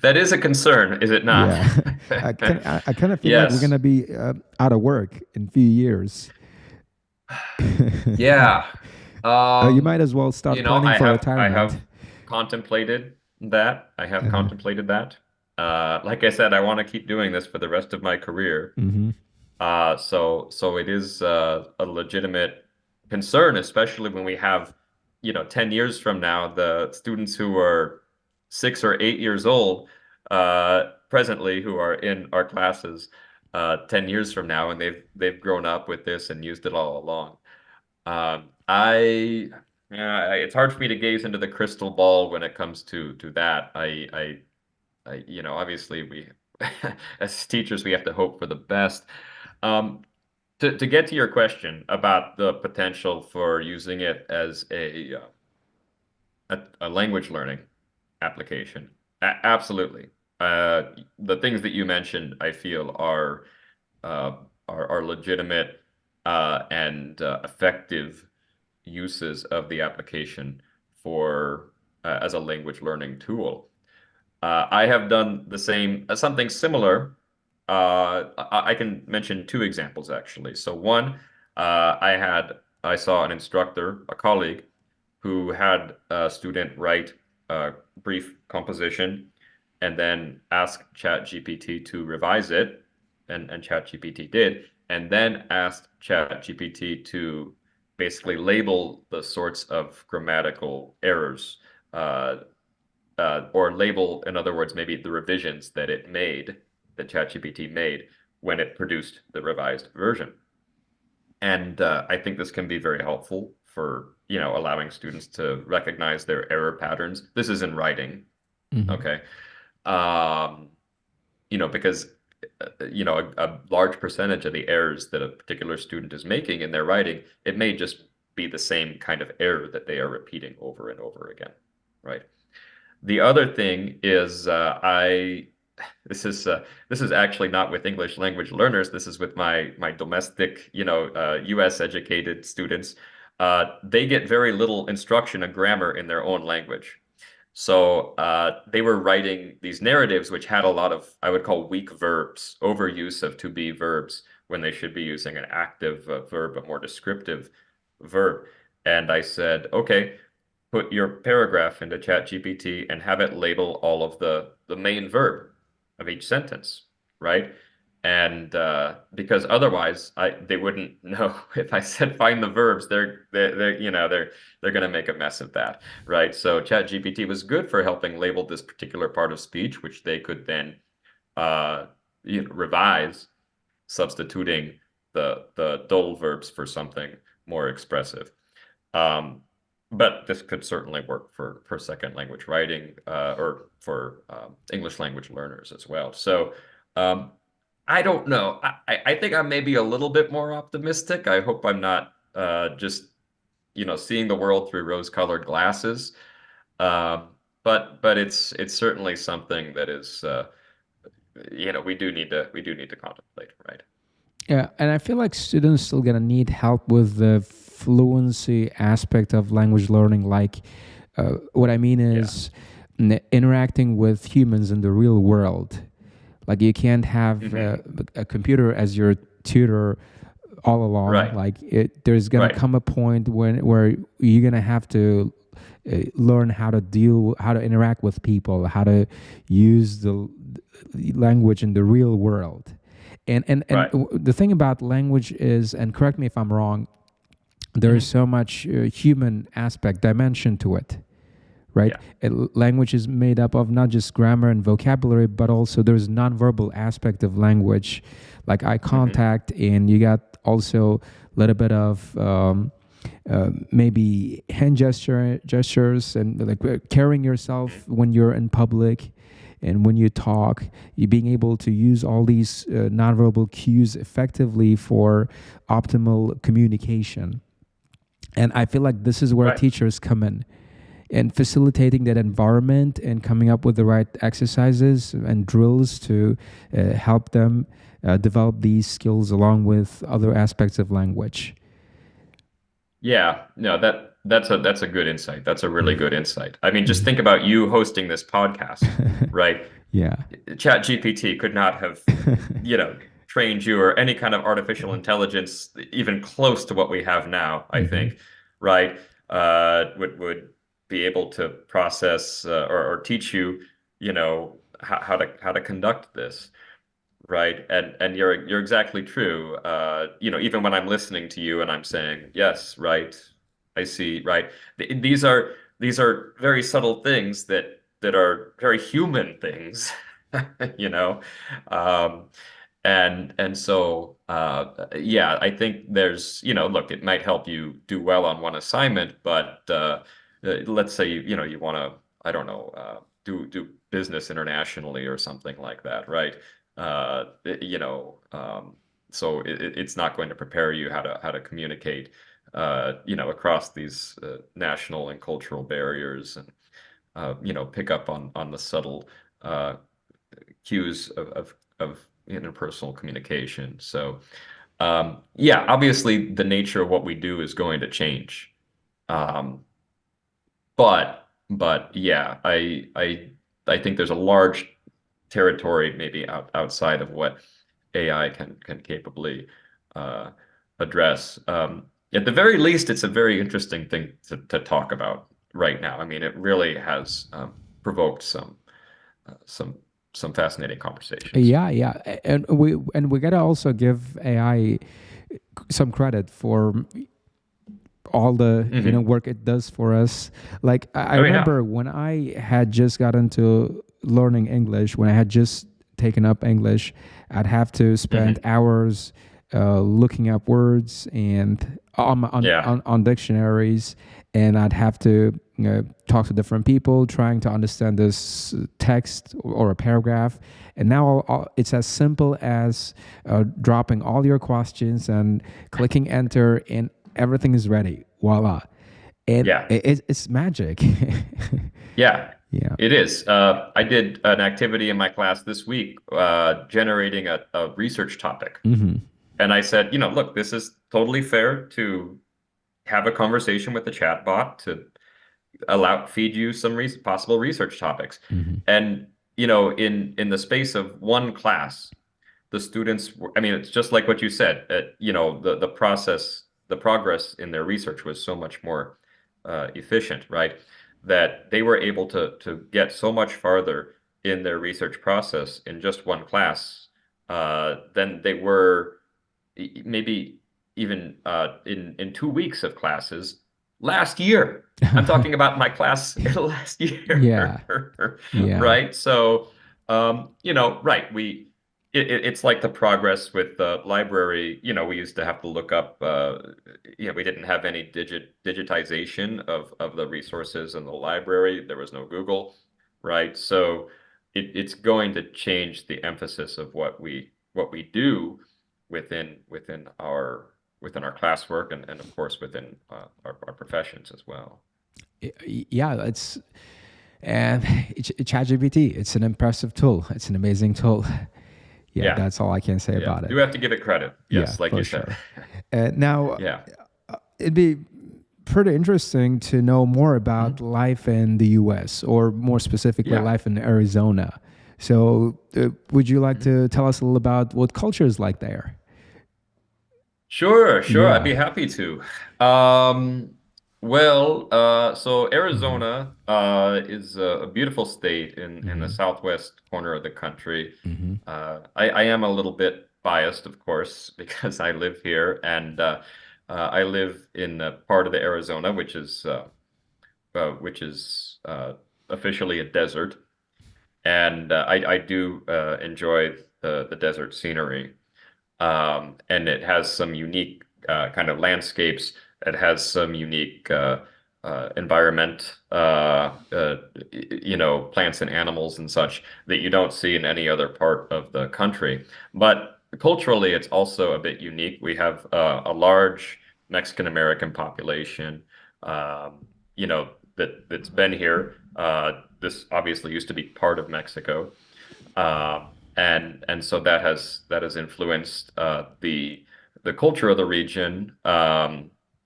That is a concern, is it not? Yeah, I kind of feel like we're Yes. gonna be out of work in a few years. Yeah. You might as well start planning for I have retirement. contemplated that. I have Uh, contemplated that. Like I said, I want to keep doing this for the rest of my career. mm-hmm, So it is a legitimate concern, especially when we have, 10 years from now, the students who are 6 or 8 years old, presently, who are in our classes, 10 years from now, and they've grown up with this and used it all along. It's hard for me to gaze into the crystal ball when it comes to that. Obviously we, as teachers, we have to hope for the best. Um, to get to your question about the potential for using it as a language learning application, absolutely. The things that you mentioned, I feel, uh, are legitimate and effective uses of the application for as a language learning tool. I have done the same, something similar. I can mention two examples actually. So one, I saw an instructor, a colleague, who had a student write a brief composition and then ask ChatGPT to revise it, and ChatGPT did, and then asked ChatGPT to basically label the sorts of grammatical errors, uh, or label, in other words, maybe the revisions that it made, that ChatGPT made when it produced the revised version. And I think this can be very helpful for, allowing students to recognize their error patterns. This is in writing, mm-hmm. okay? Um, because a large percentage of the errors that a particular student is making in their writing, it may just be the same kind of error that they are repeating over and over again, right? The other thing is, this is actually not with English language learners. This is with my domestic, U.S. educated students. They get very little instruction of grammar in their own language. So they were writing these narratives which had a lot of, I would call, weak verbs, overuse of to be verbs when they should be using an active verb, a more descriptive verb. And I said, okay, put your paragraph into ChatGPT and have it label all of the main verb of each sentence, right? And because otherwise, they wouldn't know. If I said find the verbs, they're going to make a mess of that, right? So ChatGPT was good for helping label this particular part of speech, which they could then uh, revise, substituting the dull verbs for something more expressive. Um, but this could certainly work for second language writing, or for English language learners as well. So um, I don't know. I think I'm maybe a little bit more optimistic. I hope I'm not just seeing the world through rose-colored glasses. Um, but it's certainly something that is we do need to contemplate, right? Yeah, and I feel like students still gonna need help with the fluency aspect of language learning. Like, what I mean Yeah. is interacting with humans in the real world. Like, you can't have Hmm. a computer as your tutor all along. Right. Like, there's gonna Right. come a point where you're gonna have to learn how to deal, how to interact with people, how to use the language in the real world. And Right. the thing about language is, and correct me if I'm wrong, there is Hmm. so much human aspect dimension to it, right? Yeah. Language is made up of not just grammar and vocabulary, but also there's nonverbal aspect of language, like eye Hmm. contact, and you got also a little bit of maybe hand gestures, and like carrying yourself when you're in public and when you talk, you being able to use all these nonverbal cues effectively for optimal communication. And I feel like this is where Right. teachers come in and facilitating that environment and coming up with the right exercises and drills to help them develop these skills along with other aspects of language. Yeah, no, that's a good insight. That's a really Mhm. good insight. I mean, just Mhm. think about you hosting this podcast, right? Yeah. ChatGPT could not have, you know, trained you or any kind of artificial intelligence even close to what we have now, I Hmm. think, right? Would be able to process or teach you, how to conduct this. Right. And you're exactly true. Even when I'm listening to you and I'm saying, yes, right, I see, right. These are very subtle things that are very human things, you know. Um, and so yeah, I think look, it might help you do well on one assignment, but let's say you want to, I don't know, do business internationally or something like that, right? uh, you know, so it's not going to prepare you how to communicate, across these national and cultural barriers, and pick up on the subtle uh, cues of interpersonal communication. So, yeah, obviously the nature of what we do is going to change. Um, but yeah, I think there's a large territory maybe outside of what AI can capably uh, address. At the very least, it's a very interesting thing to talk about right now. I mean, it really has provoked some some fascinating conversations. Yeah, yeah, and we gotta also give AI some credit for all the Hmm. work it does for us. Like I Oh yeah. remember when I had just got into learning English, when I had just taken up English, I'd have to spend Hmm. hours looking up words and Yeah. on dictionaries, and I'd have to talk to different people trying to understand this text or a paragraph. And now it's as simple as dropping all your questions and clicking enter, and everything is ready. Voila. And Yeah. it's magic. Yeah. Yeah. It is. I did an activity in my class this week, generating a research topic. Hmm. And I said, look, this is totally fair to have a conversation with the chatbot to feed you some possible research topics. Hmm. And, in the space of one class, the students were, I mean, it's just like what you said, the progress in their research was so much more efficient, right? That they were able to get so much farther in their research process in just one class than they were maybe even in 2 weeks of classes last year. I'm talking about my class last Yeah. year, Yeah. right? So, right. It's like the progress with the library. We used to have to look up, we didn't have any digitization of the resources in the library. There was no Google, right? So it's going to change the emphasis of what we do within our classwork, and of course within our professions as well. Yeah, and ChatGPT, it's an impressive tool. It's an amazing tool. Yeah, Yeah. that's all I can say Yeah. about it. Do have to give it credit. Yeah, Yes, like for you said. sure. Now, Yeah. it'd be pretty interesting to know more about Mhm. life in the US, or more specifically, Yeah. life in Arizona. So, would you like Mhm. to tell us a little about what culture is like there? Sure, sure. I'd Yeah. be happy to. Um, so Hmm. Arizona is a beautiful state in the Hmm. southwest corner of the country. Hmm. I am a little bit biased, of course, because I live here, and I live in a part of the Arizona which is officially a desert, and I do enjoy the desert scenery. And it has some unique kind of landscapes. It has some unique environment, plants and animals and such that you don't see in any other part of the country. But culturally, it's also a bit unique. We have a large Mexican American population, that's been here. This obviously used to be part of Mexico. And so that has influenced the culture of the region.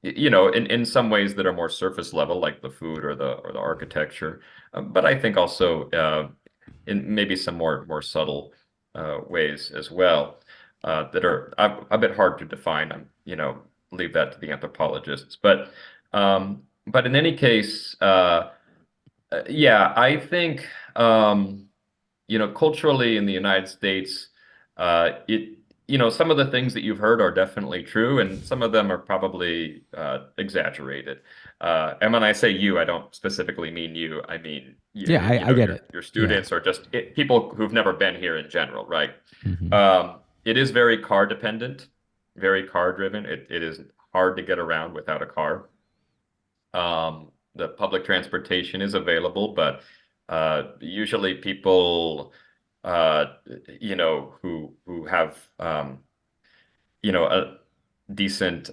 In some ways that are more surface level, like the food or the architecture. But I think also in maybe some more subtle ways as well that are a bit hard to define. Leave that to the anthropologists. But in any case, yeah, I think. Culturally in the United States, some of the things that you've heard are definitely true, and some of them are probably exaggerated. And when I say you, I don't specifically mean you. I mean, Yeah, I get your it. your Yeah. students or just people who've never been here in general, right? Hmm. It is very car dependent, very car driven. It is hard to get around without a car. The public transportation is available, but usually people, who have, a decent,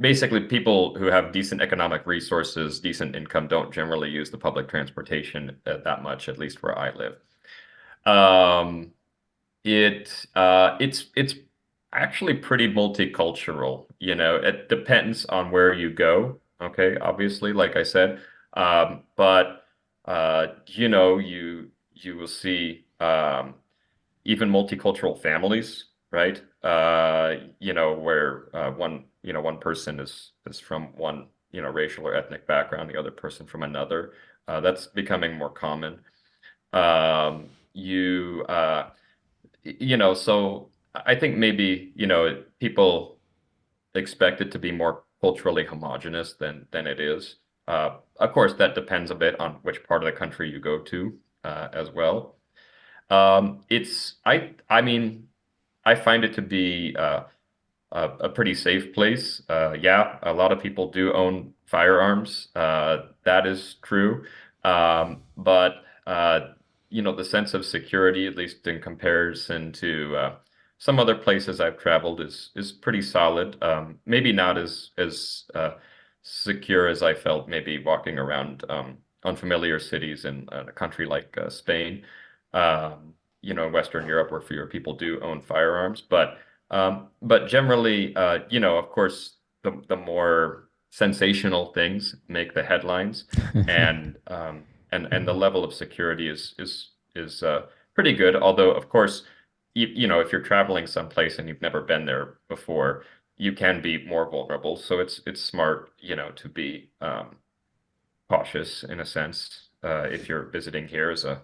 basically people who have decent economic resources, decent income, don't generally use the public transportation that much, at least where I live. Um, it's actually pretty multicultural. It depends on where you go. Okay, obviously, like I said, but you will see even multicultural families, right? Where one person is from one racial or ethnic background, the other person from another. That's becoming more common. So I think maybe, people expect it to be more culturally homogenous than it is. Of course, that depends a bit on which part of the country you go to, as well. I mean, I find it to be a pretty safe place. Yeah, a lot of people do own firearms. That is true. But the sense of security, at least in comparison to some other places I've traveled, is pretty solid. Maybe not as secure as I felt maybe walking around unfamiliar cities in a country like Spain. In Western Europe, where fewer people do own firearms, but generally, of course, the more sensational things make the headlines, and the level of security is pretty good. Although, of course, if you're traveling someplace and you've never been there before, you can be more vulnerable. So it's smart, to be cautious in a sense if you're visiting here as a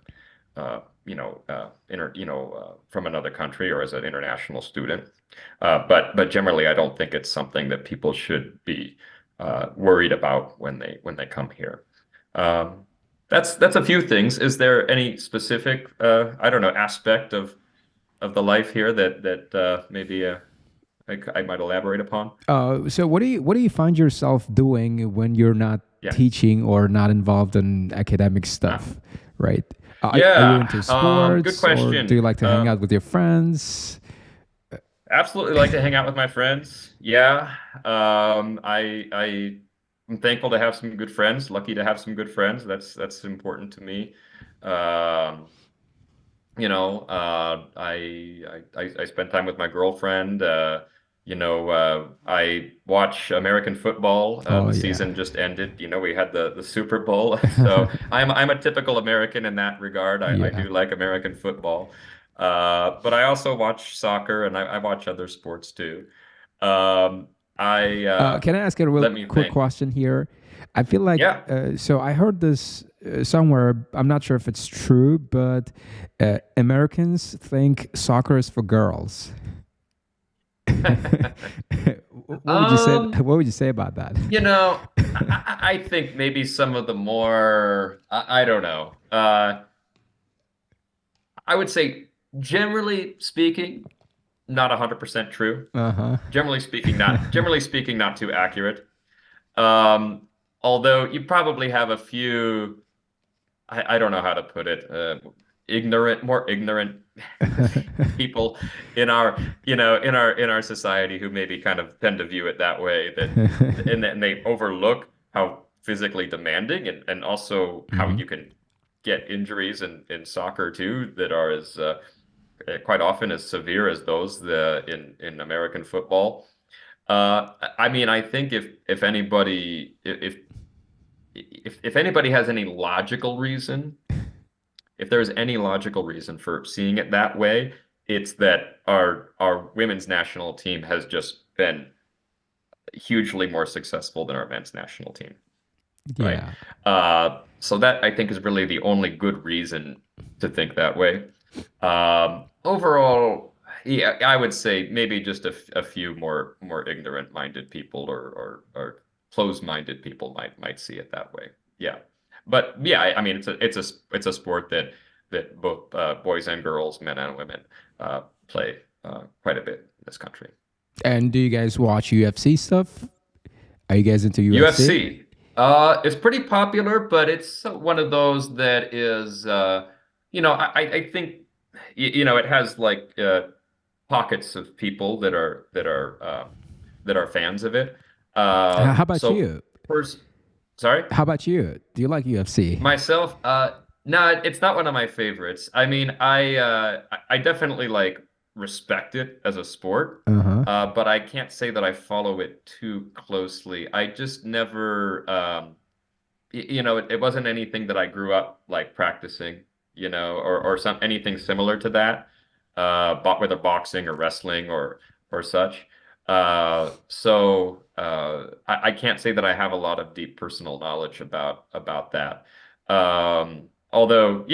from another country or as an international student. But generally, I don't think it's something that people should be worried about when they come here. Um, that's a few things. Is there any specific, I don't know, aspect of the life here that maybe I might elaborate upon? So what do you find yourself doing when you're not Yeah. teaching or not involved in academic Ah. stuff, right? Are you into Yeah. Good sports, or do you question. like to hang out with your friends? Absolutely like to hang out with my friends. Yeah. I'm thankful to have some good friends, lucky to have some good friends. That's important to me. Um, I spend time with my girlfriend. I watch American football. Oh The yeah. season just ended. We had the Super Bowl. So I'm a typical American in that regard. I Yeah. do like American football. But I also watch soccer and I watch other sports too. Um, I Can I ask a real Let me quick think. question here? I feel like Yeah. so I heard this somewhere. I'm not sure if it's true, but Americans think soccer is for girls. What would you say? Um, What would you say about that? I think maybe some of the more, I don't know. I would say generally speaking, not 100% true. Uh Generally huh. speaking, not too accurate. Um, Although you probably have a few, I don't know how to put it, more ignorant people in our society who maybe kind of tend to view it that way and they overlook how physically demanding and also how Hmm. you can get injuries in soccer too that are as quite often as severe as those in American football. I mean, I think if anybody has any logical reason, if there's any logical reason for seeing it that way, it's that our women's national team has just been hugely more successful than our men's national team, right? Yeah. So that I think is really the only good reason to think that way. Overall, yeah, I would say maybe just a few more ignorant-minded people or closed-minded people might see it that way. Yeah, but yeah, I mean it's a sport that both boys and girls, men and women, play quite a bit in this country. And do you guys watch UFC stuff? Are you guys into UFC? UFC. It's pretty popular, but it's one of those that is, I think, it has like pockets of people that are fans of it. How about So you? first, sorry, How about you? Do you like UFC? myself, no, it's not one of my favorites. I mean, I definitely like respect it as a sport, Uh huh. but I can't say that I follow it too closely. I just never, it wasn't anything that I grew up like practicing, or some anything similar to that, whether boxing or wrestling or such. I can't say that I have a lot of deep personal knowledge about that. Although,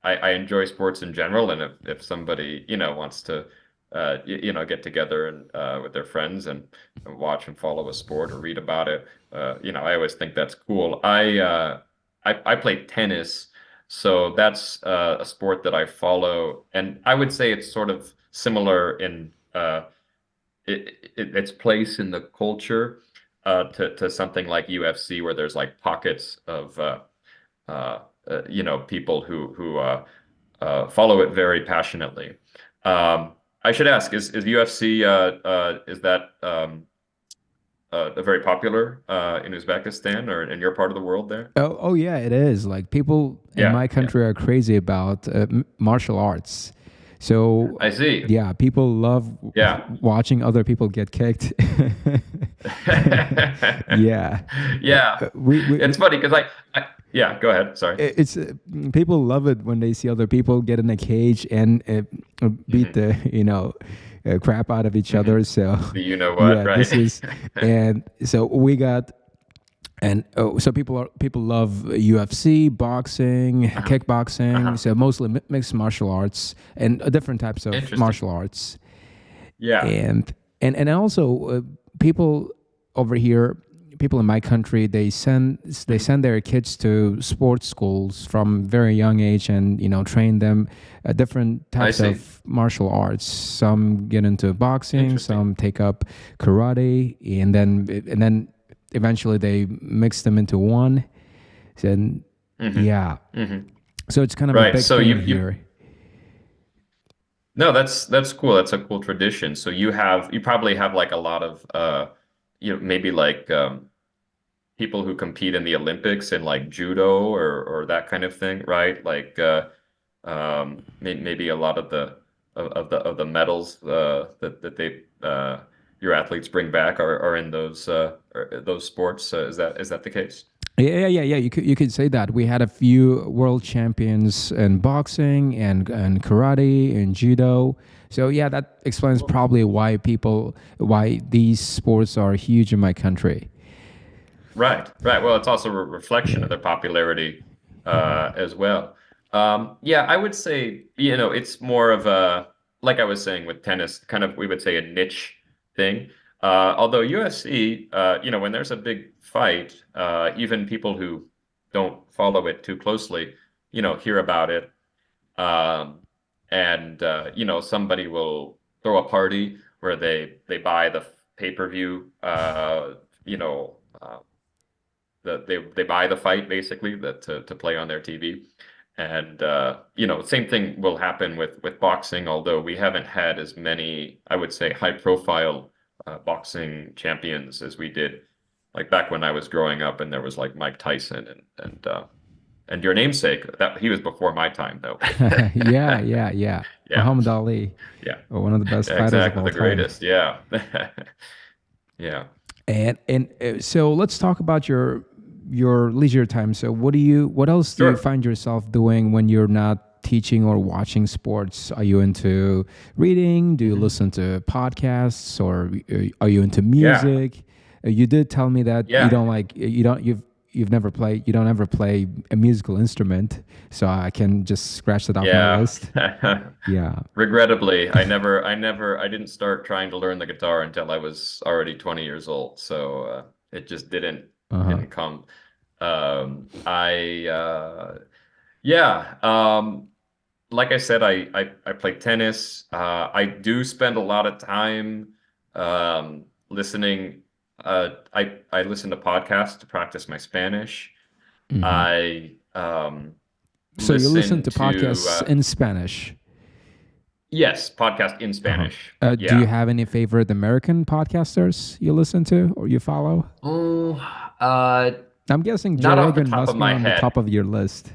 I enjoy sports in general, and if somebody, wants to get together and with their friends and watch and follow a sport or read about it, I always think that's cool. I play tennis, so that's a sport that I follow, and I would say it's sort of similar in its place in the culture to something like UFC, where there's like pockets of people who follow it very passionately. I should ask, is UFC is that very popular in Uzbekistan or in your part of the world there? Oh yeah, it is. Like people in Yeah, my yeah. country are crazy about martial arts. So I see. yeah, people love Yeah. watching other people get kicked. Yeah. Yeah. We It's funny because yeah, go ahead. Sorry. it's people love it when they see other people get in a cage and beat Hmm. the crap out of each Hmm. other. So The you know what, yeah, this right? is and so we got and so people love UFC, boxing, Uh-huh. kickboxing. Uh-huh. So mostly mixed martial arts and different types of Interesting. martial arts. Yeah. And also people over here, people in my country, Mhm. they send their kids to sports schools from very young age and train them different I types see. of martial arts. Some get into boxing, Interesting. some take up karate, and then eventually they mix them into one. And Hmm. yeah, Hmm. so it's kind of a Right. big So thing you here. no, that's cool. That's a cool tradition. So you probably have like a lot of maybe like people who compete in the Olympics in like judo or that kind of thing, right? Like maybe a lot of the medals that they your athletes bring back are in those sports. Is that the case? Yeah. You could say that we had a few world champions in boxing and karate and judo. So yeah, that explains Cool. probably why these sports are huge in my country. Right, right. Well, it's also a reflection Yeah. of their popularity as well. Yeah, I would say, it's more of like I was saying with tennis, kind of we would say a niche thing. Although UFC, when there's a big fight, even people who don't follow it too closely, hear about it. Um, and somebody will throw a party where they buy the pay-per-view, you know. They buy the fight basically that to play on their TV. And same thing will happen with boxing, although we haven't had as many, I would say, high profile boxing champions as we did like back when I was growing up and there was like Mike Tyson and your namesake. That he was before my time though. Yeah. Yeah. Muhammad Ali, Yeah. one of the best Yeah, fighters of exactly. all The time. greatest. Yeah. Yeah. So let's talk about your leisure time. So what else do you Sure. find yourself doing when you're not teaching or watching sports? Are you into reading? Do you Mhm. listen to podcasts, or are you into Yeah. music? You did tell me that Yeah. you don't ever play a musical instrument, so I can just scratch that off my Yeah. list. Yeah. Regrettably, I didn't start trying to learn the guitar until I was already 20 years old. So it just Uh-huh. didn't come. Yeah. Like I said, I play tennis. I do spend a lot of time listening. I listen to podcasts to practice my Spanish. Hmm. I So you listen listen to to podcasts in Spanish. yes, podcast in Uh-huh. Spanish. Do you Yeah. have any favorite American podcasters you listen to or you follow? Oh, uh, I'm guessing Joe not off the Rogan top of must be my on the top head. of your list.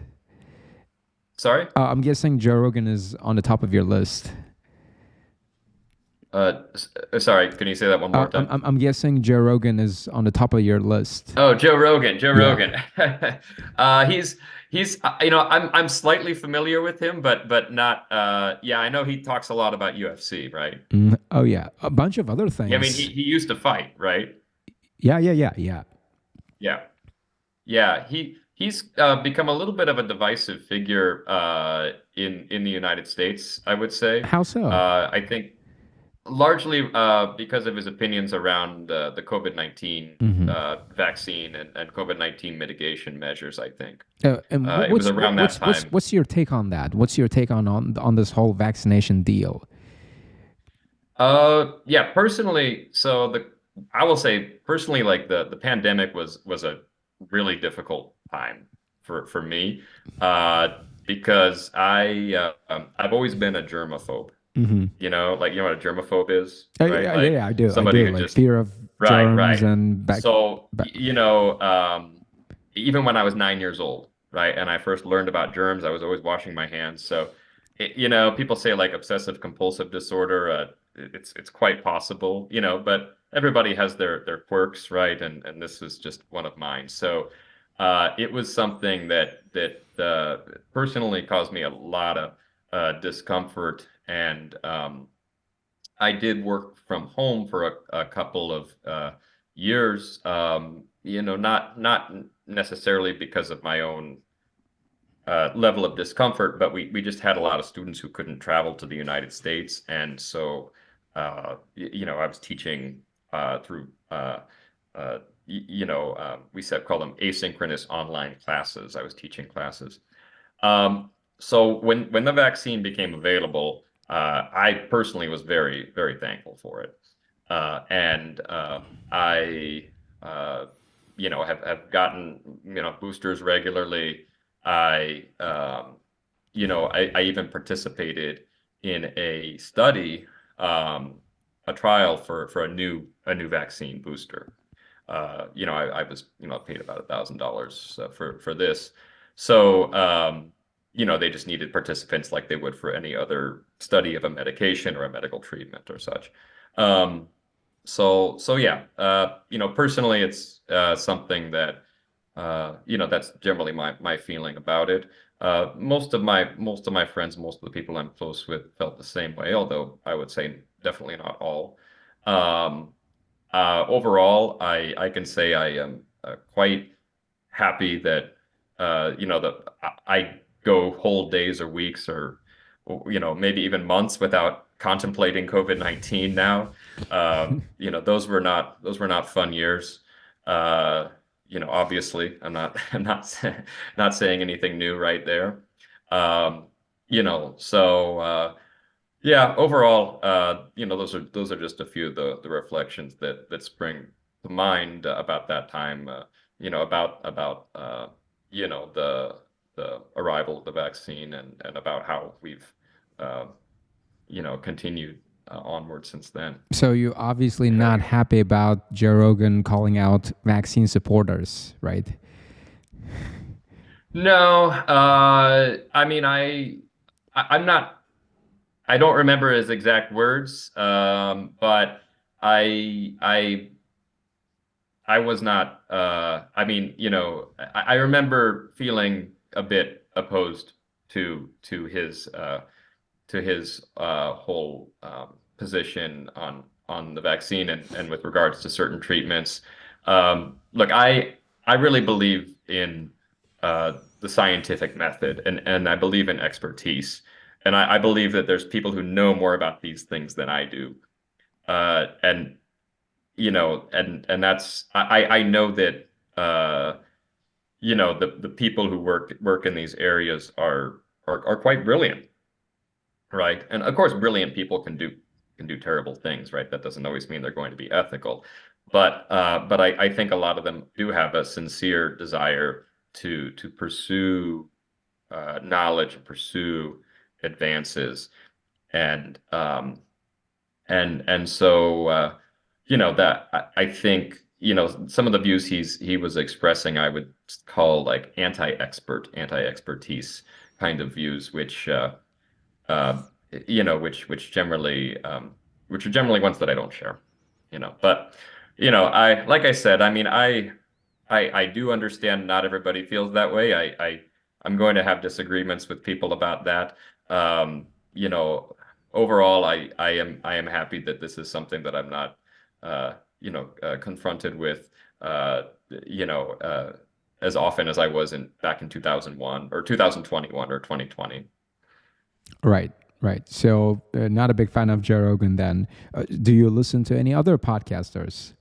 Sorry. I'm guessing Joe Rogan is on the top of your list. Sorry. Can you say that one Uh, more I'm, time? I'm, I'm guessing Joe Rogan is on the top of your list. Oh, Joe Rogan. Joe Yeah. Rogan. He's I'm slightly familiar with him, but not. Yeah, I know he talks a lot about UFC, right? Oh, yeah. A bunch of other Yeah, I mean he things. he used to fight, right? Yeah. Yeah. Yeah, he's become a little bit of a divisive figure in the United States, I would say. How so? I think largely because of his opinions around the COVID-19 Hmm. vaccine and COVID-19 mitigation measures, I think. And It was around that time. what's your take on that? What's your take on this whole vaccination deal? Yeah, personally, I will say personally, like the pandemic was a really difficult time for me, because I've always been a germaphobe. Hmm. Like what a germaphobe is, right? Like Yeah, I do. I somebody do. who Like just fear of right, germs right. and So, back. even when I was 9 years old, right, and I first learned about germs, I was always washing my hands. So, people say like obsessive compulsive disorder. It's quite possible, but everybody has their quirks, right? And this is just one of mine. So, it was something that personally caused me a lot of discomfort, and I did work from home for a couple of years, not necessarily because of my own level of discomfort, but we just had a lot of students who couldn't travel to the United States, and so I was teaching through we said call them asynchronous online classes. I was teaching classes. So when the vaccine became available, I personally was very, very thankful for it. And I, have gotten, boosters regularly. I, I even participated in a study, a trial for a new vaccine booster. I was, paid about $1,000 for this. So, they just needed participants like they would for any other study of a medication or a medical treatment or such. Um, so yeah, personally, it's something that that's generally my feeling about it. Most of my friends, most of the people I'm close with felt the same way, although I would say definitely not all. Um, Overall, I can say I am quite happy that that I go whole days or weeks or maybe even months without contemplating COVID-19 now. Those were not fun years. Uh, Obviously, I'm not saying anything new right there. Um, yeah, overall, those are just a few of the reflections that spring to mind about that time. About the arrival of the vaccine and about how we've uh, continued onward since then. So you're obviously not happy about Joe Rogan calling out vaccine supporters, right? No, I mean, I'm not. I don't remember his exact words, but I was not. I mean, I remember feeling a bit opposed to his whole position on the vaccine and with regards to certain treatments. Look, I really believe in the scientific method and I believe in expertise. And I believe that there's people who know more about these things than I do. And and that's I know that the people who work in these areas are quite brilliant, right? And of course, brilliant people can do terrible things, right? That doesn't always mean they're going to be ethical, but I think a lot of them do have a sincere desire to pursue knowledge, pursue advances, and so that I think some of the views he was expressing I would call like anti-expertise kind of views, uh, which are generally ones that I don't share, But I like I said, I mean, I do understand not everybody feels that way. I'm going to have disagreements with people about that. Um, you know, Overall, I am happy that this is something that I'm not, confronted with, uh, you know, as often as I was back in 2001 or 2021 or 2020. Right, right. So, not a big fan of Joe Rogan then. Do you listen to any other podcasters?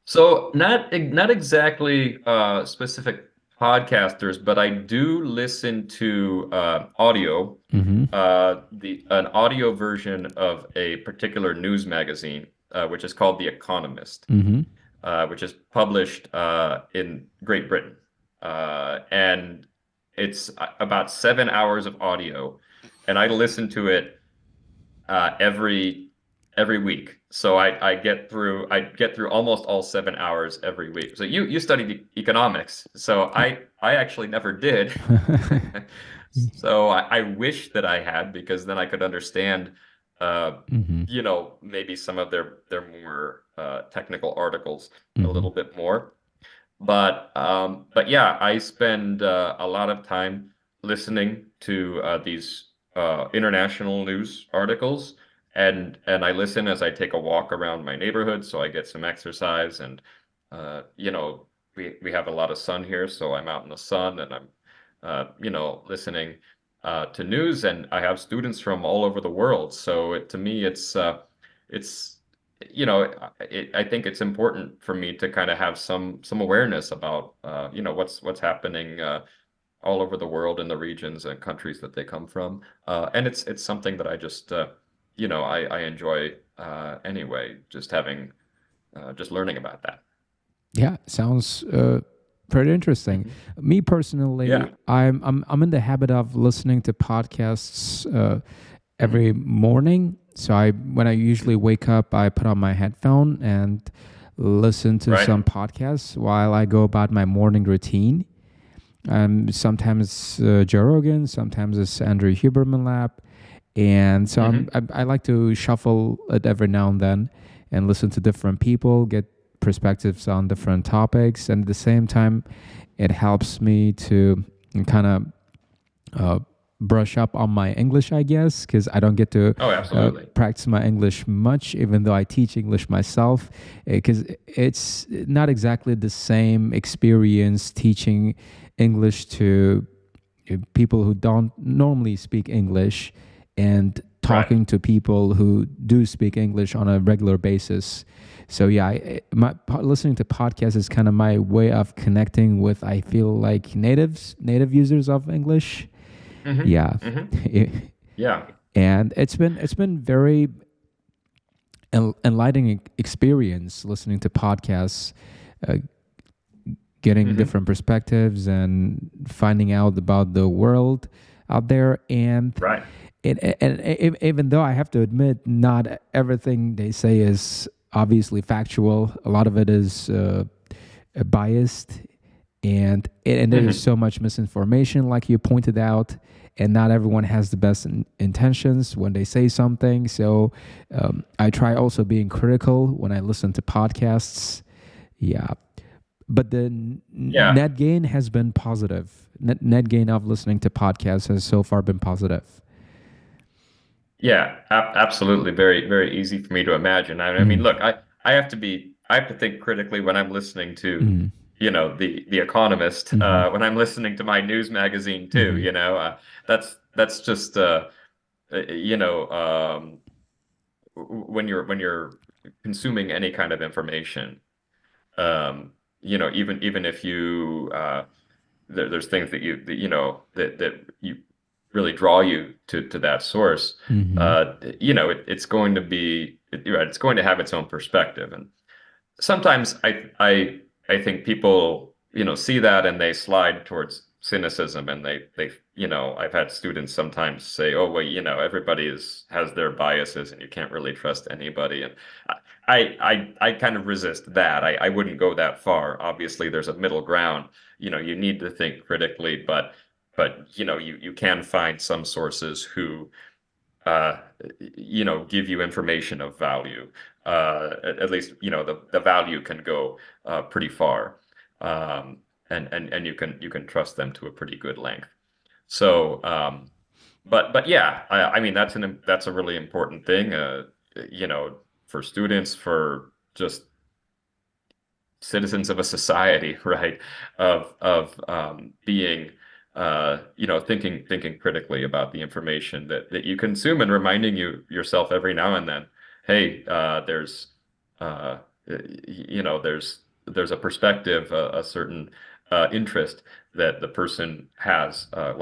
So not exactly specific podcasters, but I do listen to audio, Mm-hmm. the an audio version of a particular news magazine, which is called The Economist, Mm-hmm. which is published in Great Britain, and it's about 7 hours of audio, and I listen to it every week. So I get through almost all 7 hours every week. So you studied economics, so I actually never did. So I wish that I had because then I could understand, Mm-hmm. maybe some of their more technical articles a Mm-hmm. little bit more. But yeah, I spend a lot of time listening to these international news articles, and I listen as I take a walk around my neighborhood, so I get some exercise. And we have a lot of sun here, so I'm out in the sun and I'm listening to news, and I have students from all over the world. So to me, it's I think it's important for me to kind of have some awareness about what's happening all over the world in the regions and countries that they come from, and it's something that I just I enjoy anyway, just learning about that. Yeah, sounds pretty interesting. Hmm. Me personally, Yeah. I'm in the habit of listening to podcasts Hmm. every morning. So when I usually wake up, I put on my headphone and listen to Right. some podcasts while I go about my morning routine. Sometimes Joe Rogan, sometimes it's Andrew Huberman Lab, and so Hmm. I like to shuffle it every now and then and listen to different people, get perspectives on different topics, and at the same time, it helps me to kind of uh, brush up on my English, I guess, because I don't get to Oh, absolutely. practice my English much, even though I teach English myself, because it's not exactly the same experience teaching English to people who don't normally speak English and Right. talking to people who do speak English on a regular basis. So yeah, listening to podcasts is kind of my way of connecting with, I feel like, native users of English. Hmm. Yeah. Hmm. Yeah. And it's been very enlightening experience listening to podcasts, uh, getting Hmm. different perspectives and finding out about the world out there. And Right. even though I have to admit, not everything they say is obviously factual, a lot of it is biased, and there is Hmm. so much misinformation, like you pointed out, and not everyone has the best intentions when they say something. So I try also being critical when I listen to podcasts. Yeah, but the Yeah. net gain has been positive. Net gain of listening to podcasts has so far been positive. Yeah, absolutely. Very, very easy for me to imagine. I mean, Mm, look, I have to think critically when I'm listening to, mm, the Economist, mm-hmm, when I'm listening to my news magazine too, mm-hmm, that's just, you know, when you're consuming any kind of information, even if there's things that you really draw you to that source. mm-hmm. It's going to be you're right, it's going to have its own perspective, and sometimes I think people see that and they slide towards cynicism, and I've had students sometimes say, oh well, everybody has their biases and you can't really trust anybody, and I kind of resist that. I wouldn't go that far. Obviously there's a middle ground. You need to think critically, but you can find some sources who uh, give you information of value. At least, the value can go pretty far. Um, and you can trust them to a pretty good length. So, but yeah, I mean, that's a really important thing, you know, for students, for just citizens of a society, right? Of being, thinking critically about the information that you consume, and reminding yourself every now and then, hey, uh, there's a perspective, a certain interest that the person has, that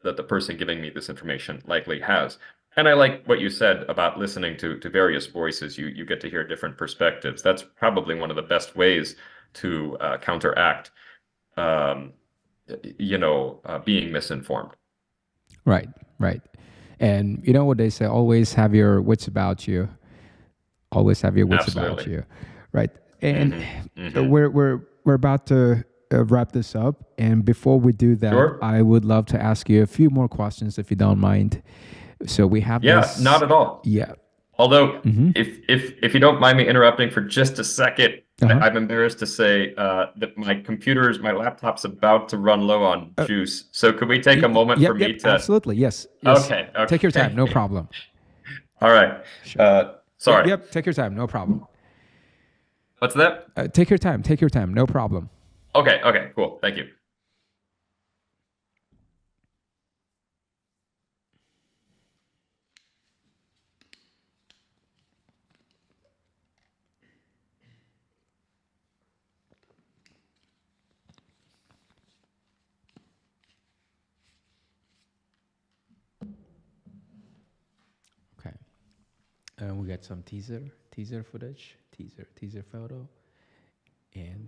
the person giving me this information likely has. And I like what you said about listening to various voices. You get to hear different perspectives. That's probably one of the best ways to counteract, um, being misinformed. Right, right. And you know what they say, always have your wits about you. Always have your wits about Absolutely. you. Right. And Hmm. Hmm. we're about to wrap this up. And before we do that, Sure. I would love to ask you a few more questions if you don't mind. So we have Yeah, not this. at all. Yeah. Although, Mm-hmm. if you don't mind me interrupting for just a second, Uh-huh. I'm embarrassed to say that my laptop's about to run low on Uh, juice. So could we take a moment for yep, me yep, to? absolutely. Yes, yes. Okay, Take your time, no okay. problem. All right. Sure. Yep, Sorry. yep. Take your time, no problem. What's that? Take your time, no problem. Okay, okay, cool. Thank you. Okay. And we got some teaser footage, teaser photo, and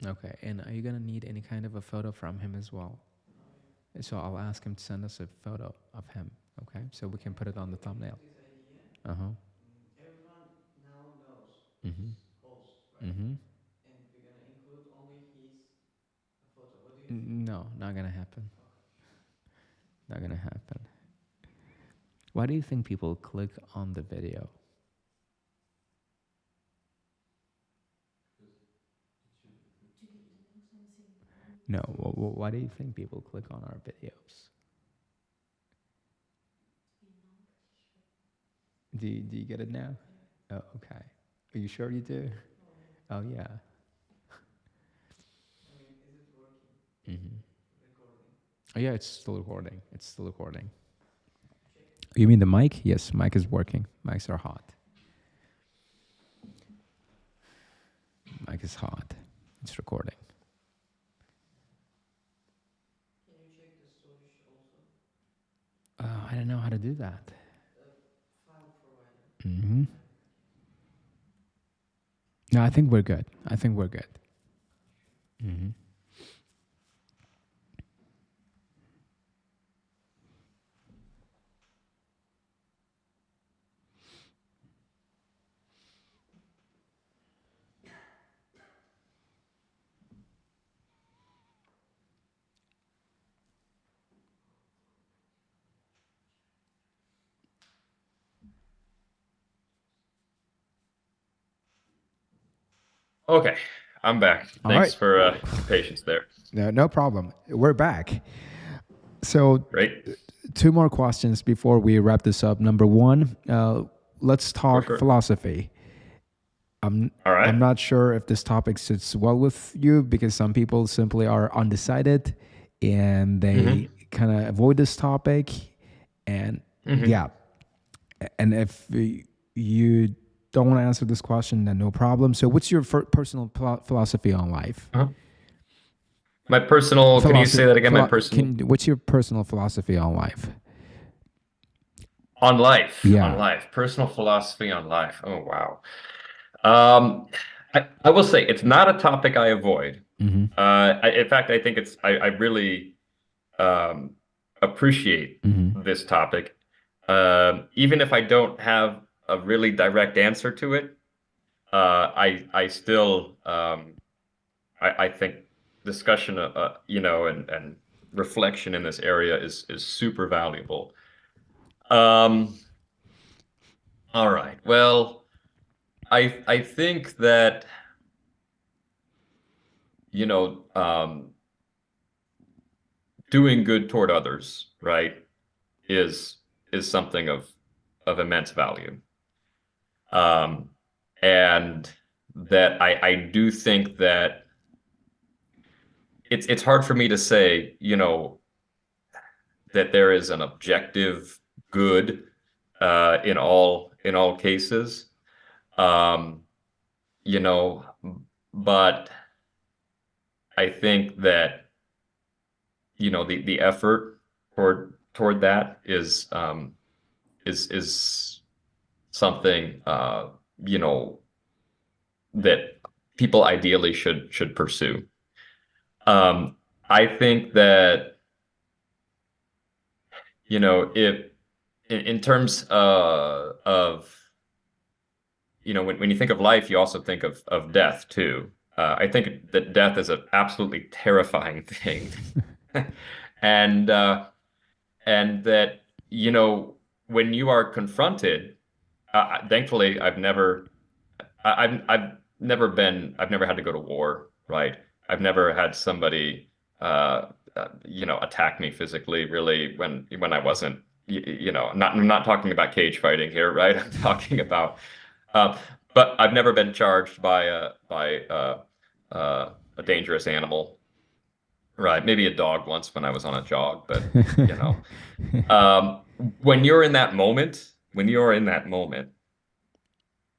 okay. And are you gonna need any kind of a photo from him as well? So I'll ask him to send us a photo of him. Okay, so we can put it on the thumbnail. Uh huh. Mm-hmm. Mm-hmm. No, not gonna happen. Not gonna happen. Why do you think people click on the video? No, why do you think people click on our videos? Do you get it now? Oh, okay. Are you sure you do? Oh, yeah. Mm-hmm. Oh, yeah, it's still recording. It's still recording. You mean the mic? Yes, mic is working. Mics are hot. Mic is hot. It's recording. I don't know how to do that. Mm-hmm. No, I think we're good. I think we're good. Mm-hmm. Okay, I'm back. All Thanks right. for your patience there. No, no problem. We're back. So, Great. two more questions before we wrap this up. Number one, let's For talk sure. philosophy. I'm All I'm right. not sure if this topic sits well with you because some people simply are undecided and they Mm-hmm. kind of avoid this topic. And Mm-hmm. yeah, and if you don't want to answer this question, then no problem. So, what's your personal philosophy on life? Uh-huh. My personal, can you say that again? My personal What's your personal philosophy on life? on Yeah. life, personal philosophy on life. Oh, wow. Um, I will say it's not a topic I avoid. Mm-hmm. In fact, I think I really um, appreciate Mm-hmm. this topic. Even if I don't have a really direct answer to it, I still I think discussion, and reflection in this area is super valuable. Um, all right. Well, I think that doing good toward others, right, is is something of immense value. Um, and that I do think that it's hard for me to say, that there is an objective good in all cases. Um, you know, but I think that, the effort toward that is something you know that people ideally should pursue. I think that, if in terms of, when you think of life, you also think of death too. I think that death is an absolutely terrifying thing. and and that, when you are confronted, thankfully I've never had to go to war, right? I've never had somebody attack me physically, really, when I wasn't, I'm not talking about cage fighting here, right? I'm talking about uh, but I've never been charged by a dangerous animal, right? Maybe a dog once when I was on a jog, but you know, when you're in that moment,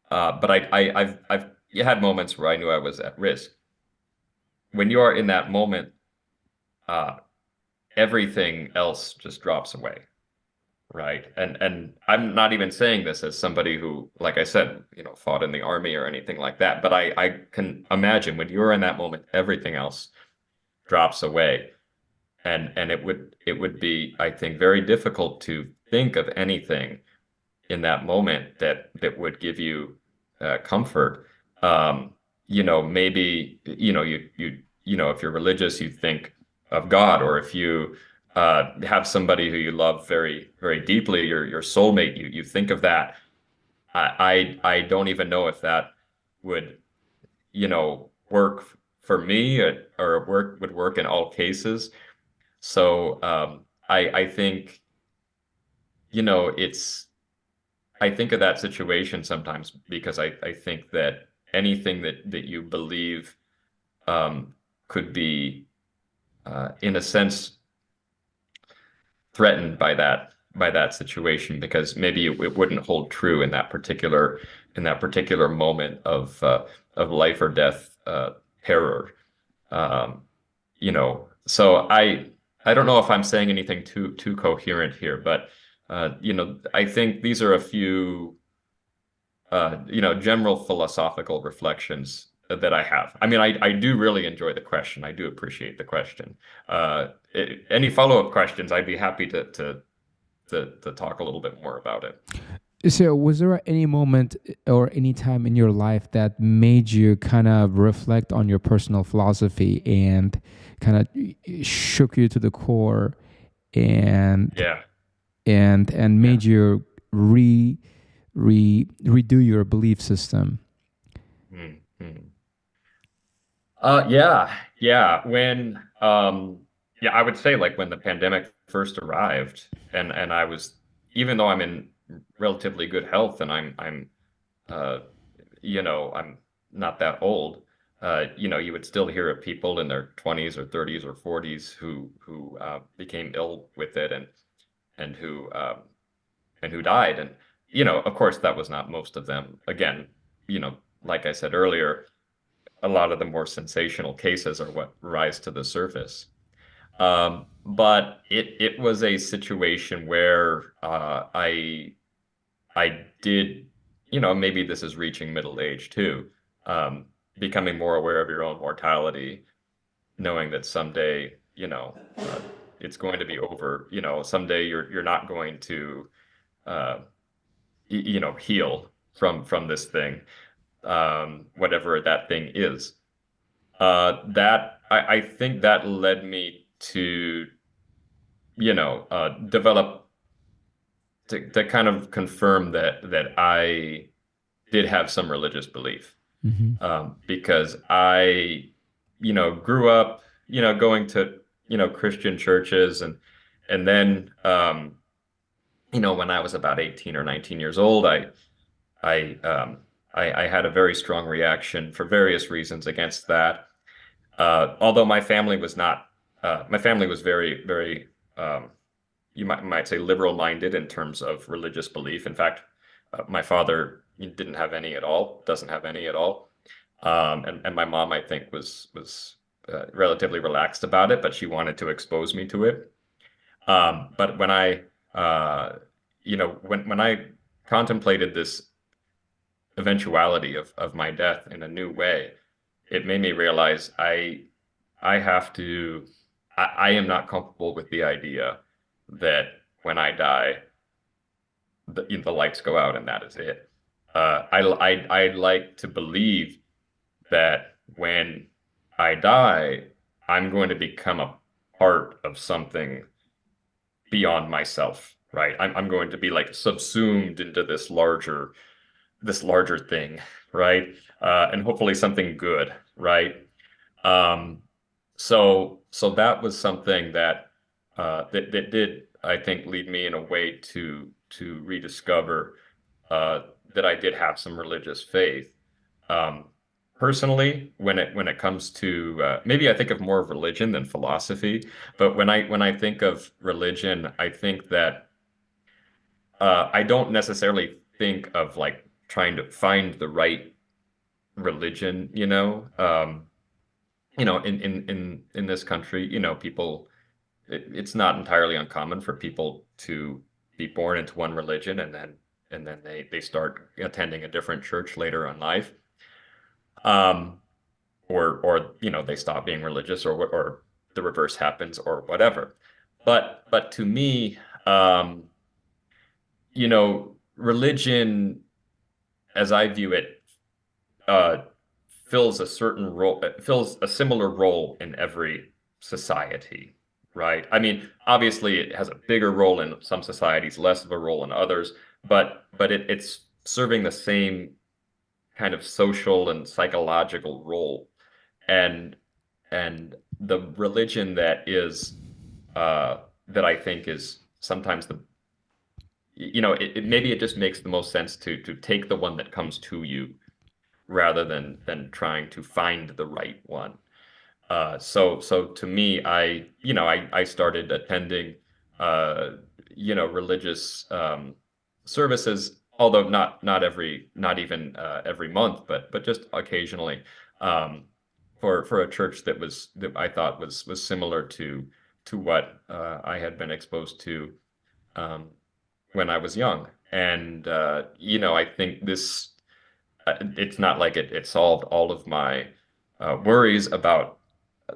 but I've had moments where I knew I was at risk. When you are in that moment, uh, everything else just drops away, right? And I'm not even saying this as somebody who, like I said, fought in the army or anything like that, but I can imagine when you're in that moment, everything else drops away. And it would be, I think, very difficult to think of anything in that moment that would give you comfort. Maybe if you're religious, you think of God, or if you have somebody who you love very, very deeply, your soulmate, you think of that. I don't even know if that would, work for me, or would work in all cases. So I think, it's I think of that situation sometimes because I think that anything that you believe um, could be, in a sense, threatened by that situation, because maybe it wouldn't hold true in that particular moment of life or death terror. Um, so I don't know if I'm saying anything too coherent here, but I think these are a few general philosophical reflections that I have. I mean, I do really enjoy the question. I do appreciate the question. Any follow-up questions, I'd be happy to talk a little bit more about it. So, was there any moment or any time in your life that made you kind of reflect on your personal philosophy and kind of shook you to the core and Yeah. and Yeah. made you redo your belief system? Mm-hmm. Yeah. Yeah, I would say like when the pandemic first arrived, and I was, even though I'm in relatively good health, and uh I'm not that old. You would still hear of people in their 20s or 30s or 40s who became ill with it, and who died. And of course, that was not most of them. Again, like I said earlier, a lot of the more sensational cases are what rise to the surface. But it was a situation where I did, maybe this is reaching middle age too, um, becoming more aware of your own mortality, knowing that someday, it's going to be over. Someday you're not going to, uh, heal from this thing, whatever that thing is. That I think that led me to, develop to kind of confirm that I did have some religious belief. Hmm. Because I, grew up, going to, Christian churches, and then, when I was about 18 or 19 years old, I, um, I had a very strong reaction for various reasons against that. Although my family was very, very, you might say liberal minded in terms of religious belief. In fact, my father didn't have any at all, doesn't have any at all. And my mom, I think, was relatively relaxed about it, but she wanted to expose me to it. But uh, when I contemplated this eventuality of my death in a new way, it made me realize I have to, I am not comfortable with the idea that when I die, the lights go out and that is it. I like to believe that when I die, I'm going to become a part of something beyond myself, right? I'm going to be like subsumed into this larger thing, right? And hopefully something good, right? Um, so that was something that did, I think, lead me in a way to rediscover uh, that I did have some religious faith. Um, Personally, when it comes to maybe I think of more of religion than philosophy, but when I think of religion, I think that I don't necessarily think of like trying to find the right religion, in this country, people, it's not entirely uncommon for people to be born into one religion, and then they start attending a different church later in life. Um, or they stop being religious, or the reverse happens, or whatever. But to me, religion, as I view it, uh, fills a certain role, fills a similar role in every society, right? I mean, obviously it has a bigger role in some societies, less of a role in others, but it's serving the same kind of social and psychological role. And and the religion uh that I think is sometimes maybe it just makes the most sense to take the one that comes to you rather than trying to find the right one. So to me, I started attending, uh, religious services, although not even every month, but just occasionally, um, for a church that I thought was similar to what I had been exposed to um, when I was young. And I think it's not like it solved all of my worries about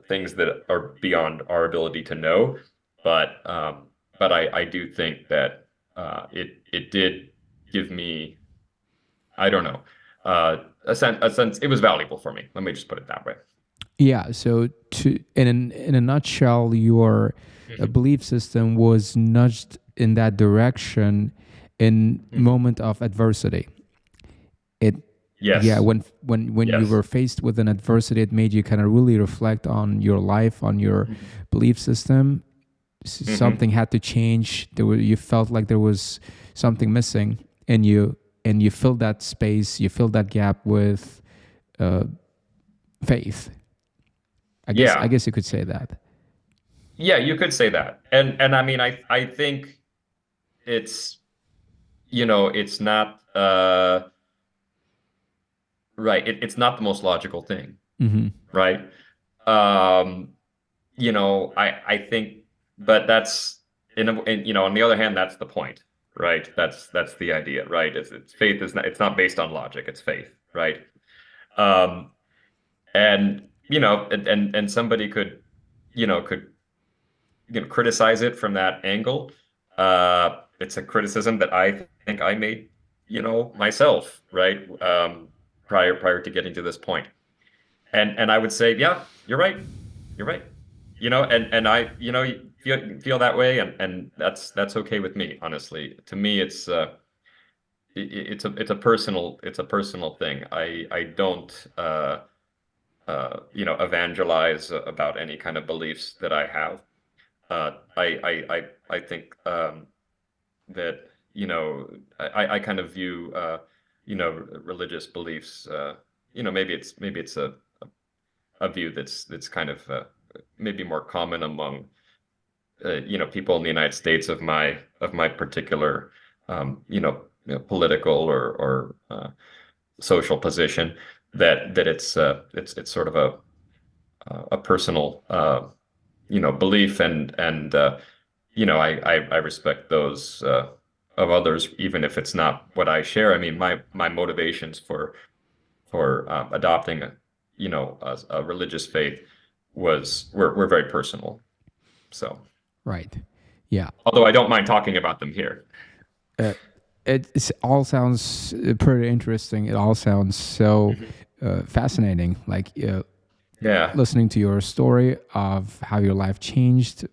things that are beyond our ability to know, but I do think that it did give me, I don't know, a sense. It was valuable for me. Let me just put it that way. Yeah. So, in a nutshell, your Mhm. belief system was nudged in that direction in Mhm. moment of adversity. It, yeah. Yes. When you Yes. were faced with an adversity, it made you kind of really reflect on your life, on your Mhm. belief system. Something Mhm. had to change. You felt like there was something missing, and you filled that space. You filled that gap with uh, faith. I Yeah. guess you could say that. Yeah, you could say that. And I mean, I think it's, it's not right. It's not the most logical thing, Hmm. right? Um, I think, but that's on the other hand, that's the point, right? That's the idea, right? It's faith is not it's not based on logic, it's faith, right? Um, and and somebody could criticize it from that angle. It's a criticism that I think I made, myself, right? Prior to getting to this point. And I would say, yeah, you're right. You're right. And I, feel that way, and that's okay with me, honestly. To me, it's a personal thing. I don't evangelize about any kind of beliefs that I have. I think that I kind of view religious beliefs. Maybe it's a view that's kind of maybe more common among people in the United States of my particular political or social position, that it's sort of a personal belief, and I respect those of others, even if it's not what I share. I mean, my motivations for adopting a religious faith were very personal. So, Right. Yeah. although I don't mind talking about them here. Uh, it all sounds pretty interesting. It all sounds so Mhm. fascinating. Like Yeah. listening to your story of how your life changed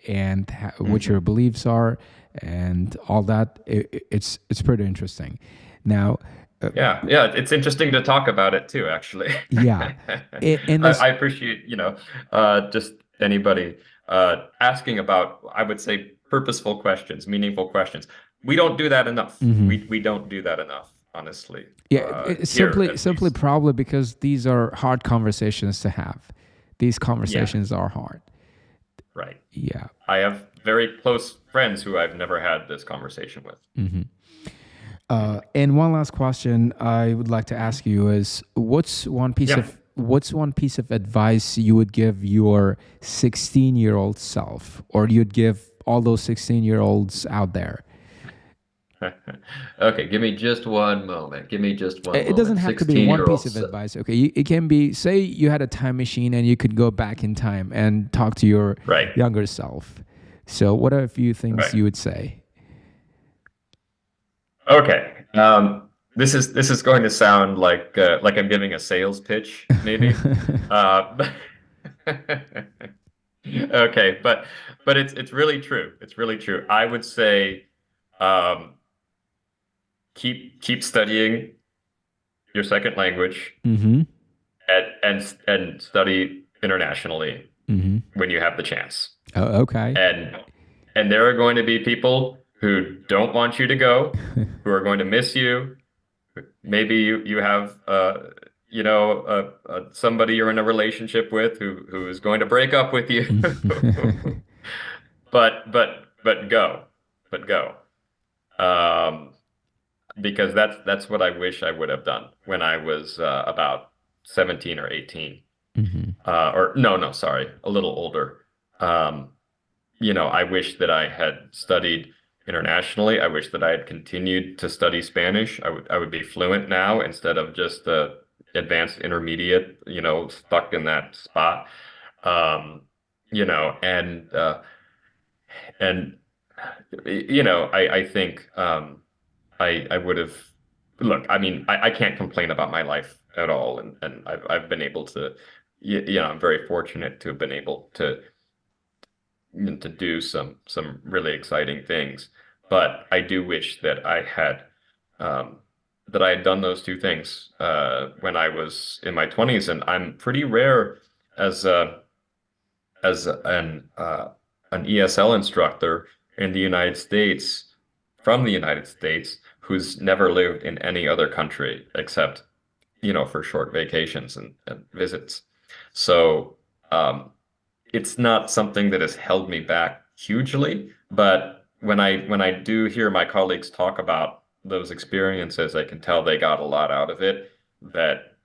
and what your Hmm. beliefs are and all that. It's pretty interesting. Now, uh, Yeah. Yeah. It's interesting to talk about it too, actually. yeah, in I this. appreciate, just anybody asking about, I would say, purposeful questions, meaningful questions. We don't do that enough. Mhm. We don't do that enough, honestly. Yeah, Here simply at simply least. probably because these are hard conversations to have. These Yeah, conversations are hard. right. Yeah. I have very close friends who I've never had this conversation with. Hmm. Mhm. And one last question I would like to Mhm. ask you is, Yeah. what's one piece of advice you would give your 16-year-old self, or you'd give all those 16-year-olds out there? Okay, give me just one moment. Give me just one It doesn't moment. have to be one piece 16-year-old. of advice. Okay, it can be, say you had a time machine and you could go back in time and talk to your Right, younger self. So, what are a few things right. you would say? Okay. This is going to sound like I'm giving a sales pitch, maybe. Uh, Okay, but it's really true. It's really true. I would say um, keep studying your second language Mm-hmm. and study internationally Mm-hmm. when you have the chance. Oh, okay. And and there are going to be people who don't want you to go, who are going to miss you. Maybe you have somebody you're in a relationship with who is going to break up with you. But go. But go. Um, because that's what I wish I would have done when I was about 17 or 18. Hmm. Or no, sorry, a little older. Um, I wish that I had studied internationally. I wish that I had continued to study Spanish. I would be fluent now instead of just advanced intermediate, stuck in that spot. Um, and I think I would have look, I mean, I can't complain about my life at all, and I've been able to, I'm very fortunate to have been able to do some really exciting things. But I do wish um, that I had done those two things when I was in my 20s, and I'm pretty rare as a as an ESL instructor in the United States, from the United States, who's never lived in any other country except, for short vacations and visits. So it's not something that has held me back hugely, but when I do hear my colleagues talk about those experiences, I can tell they got a lot out of it that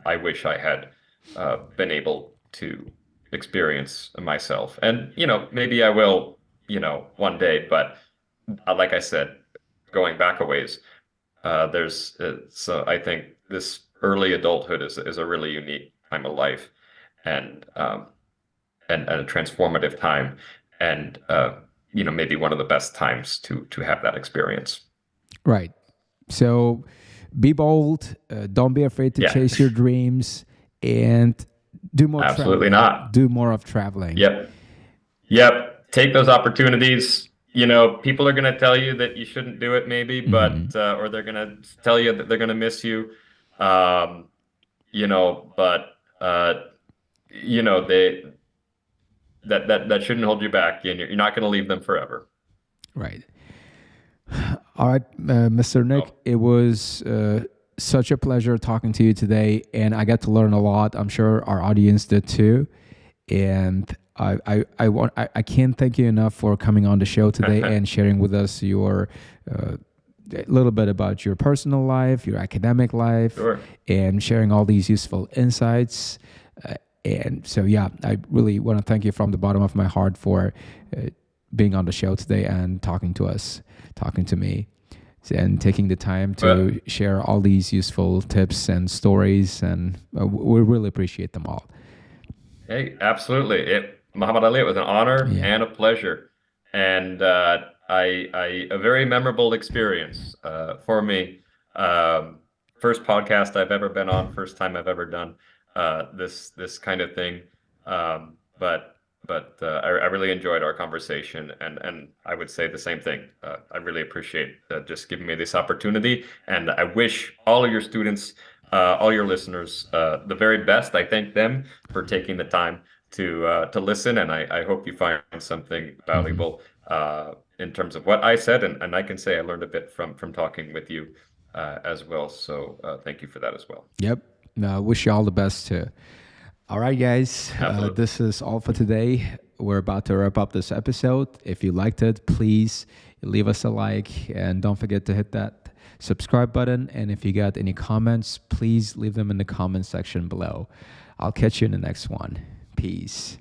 I wish I had been able to experience myself. And, maybe I will, one day, but like I said, going back a ways, so I think this early adulthood is a really unique time of life and and a transformative time and maybe one of the best times to have that experience. Right. So be bold. Don't be afraid to Yeah, chase your dreams and do more absolutely traveling. not. Do more of traveling. Yep. Yep. Take those opportunities. People are going to tell you that you shouldn't do it maybe, Hmm. but or they're going to tell you that they're going to miss you. Um, but they that shouldn't hold you back, and you're not going to leave them forever. Right. All right, Mr. Nick, Oh, it was such a pleasure talking to you today, and I got to learn a lot. I'm sure our audience did too. And I can't thank you enough for coming on the show today and sharing with us your a little bit about your personal life, your academic life, sure. and sharing all these useful insights. And so, yeah, I really want to thank you from the bottom of my heart for being on the show today and talking to us, talking to me, and taking the time But to share all these useful tips and stories. And we really appreciate them all. hey, absolutely. Muhammad Ali, it was an honor Yeah. and a pleasure, and a very memorable experience for me. Um, First podcast I've ever been on, first time I've ever done this kind of thing. But I really enjoyed our conversation, and I would say the same thing. I really appreciate just giving me this opportunity, and I wish all of your students, all your listeners, the very best. I thank them for taking the time to listen, and I hope you find something Hmm. valuable in terms of what I said, and I can say I learned a bit from talking with you as well. So thank you for that as well. Yep. Wish you all the best too. All right, guys. Absolutely. This is all for today. We're about to wrap up this episode. If you liked it, please leave us a like and don't forget to hit that subscribe button. And if you got any comments, please leave them in the comment section below. I'll catch you in the next one. Peace.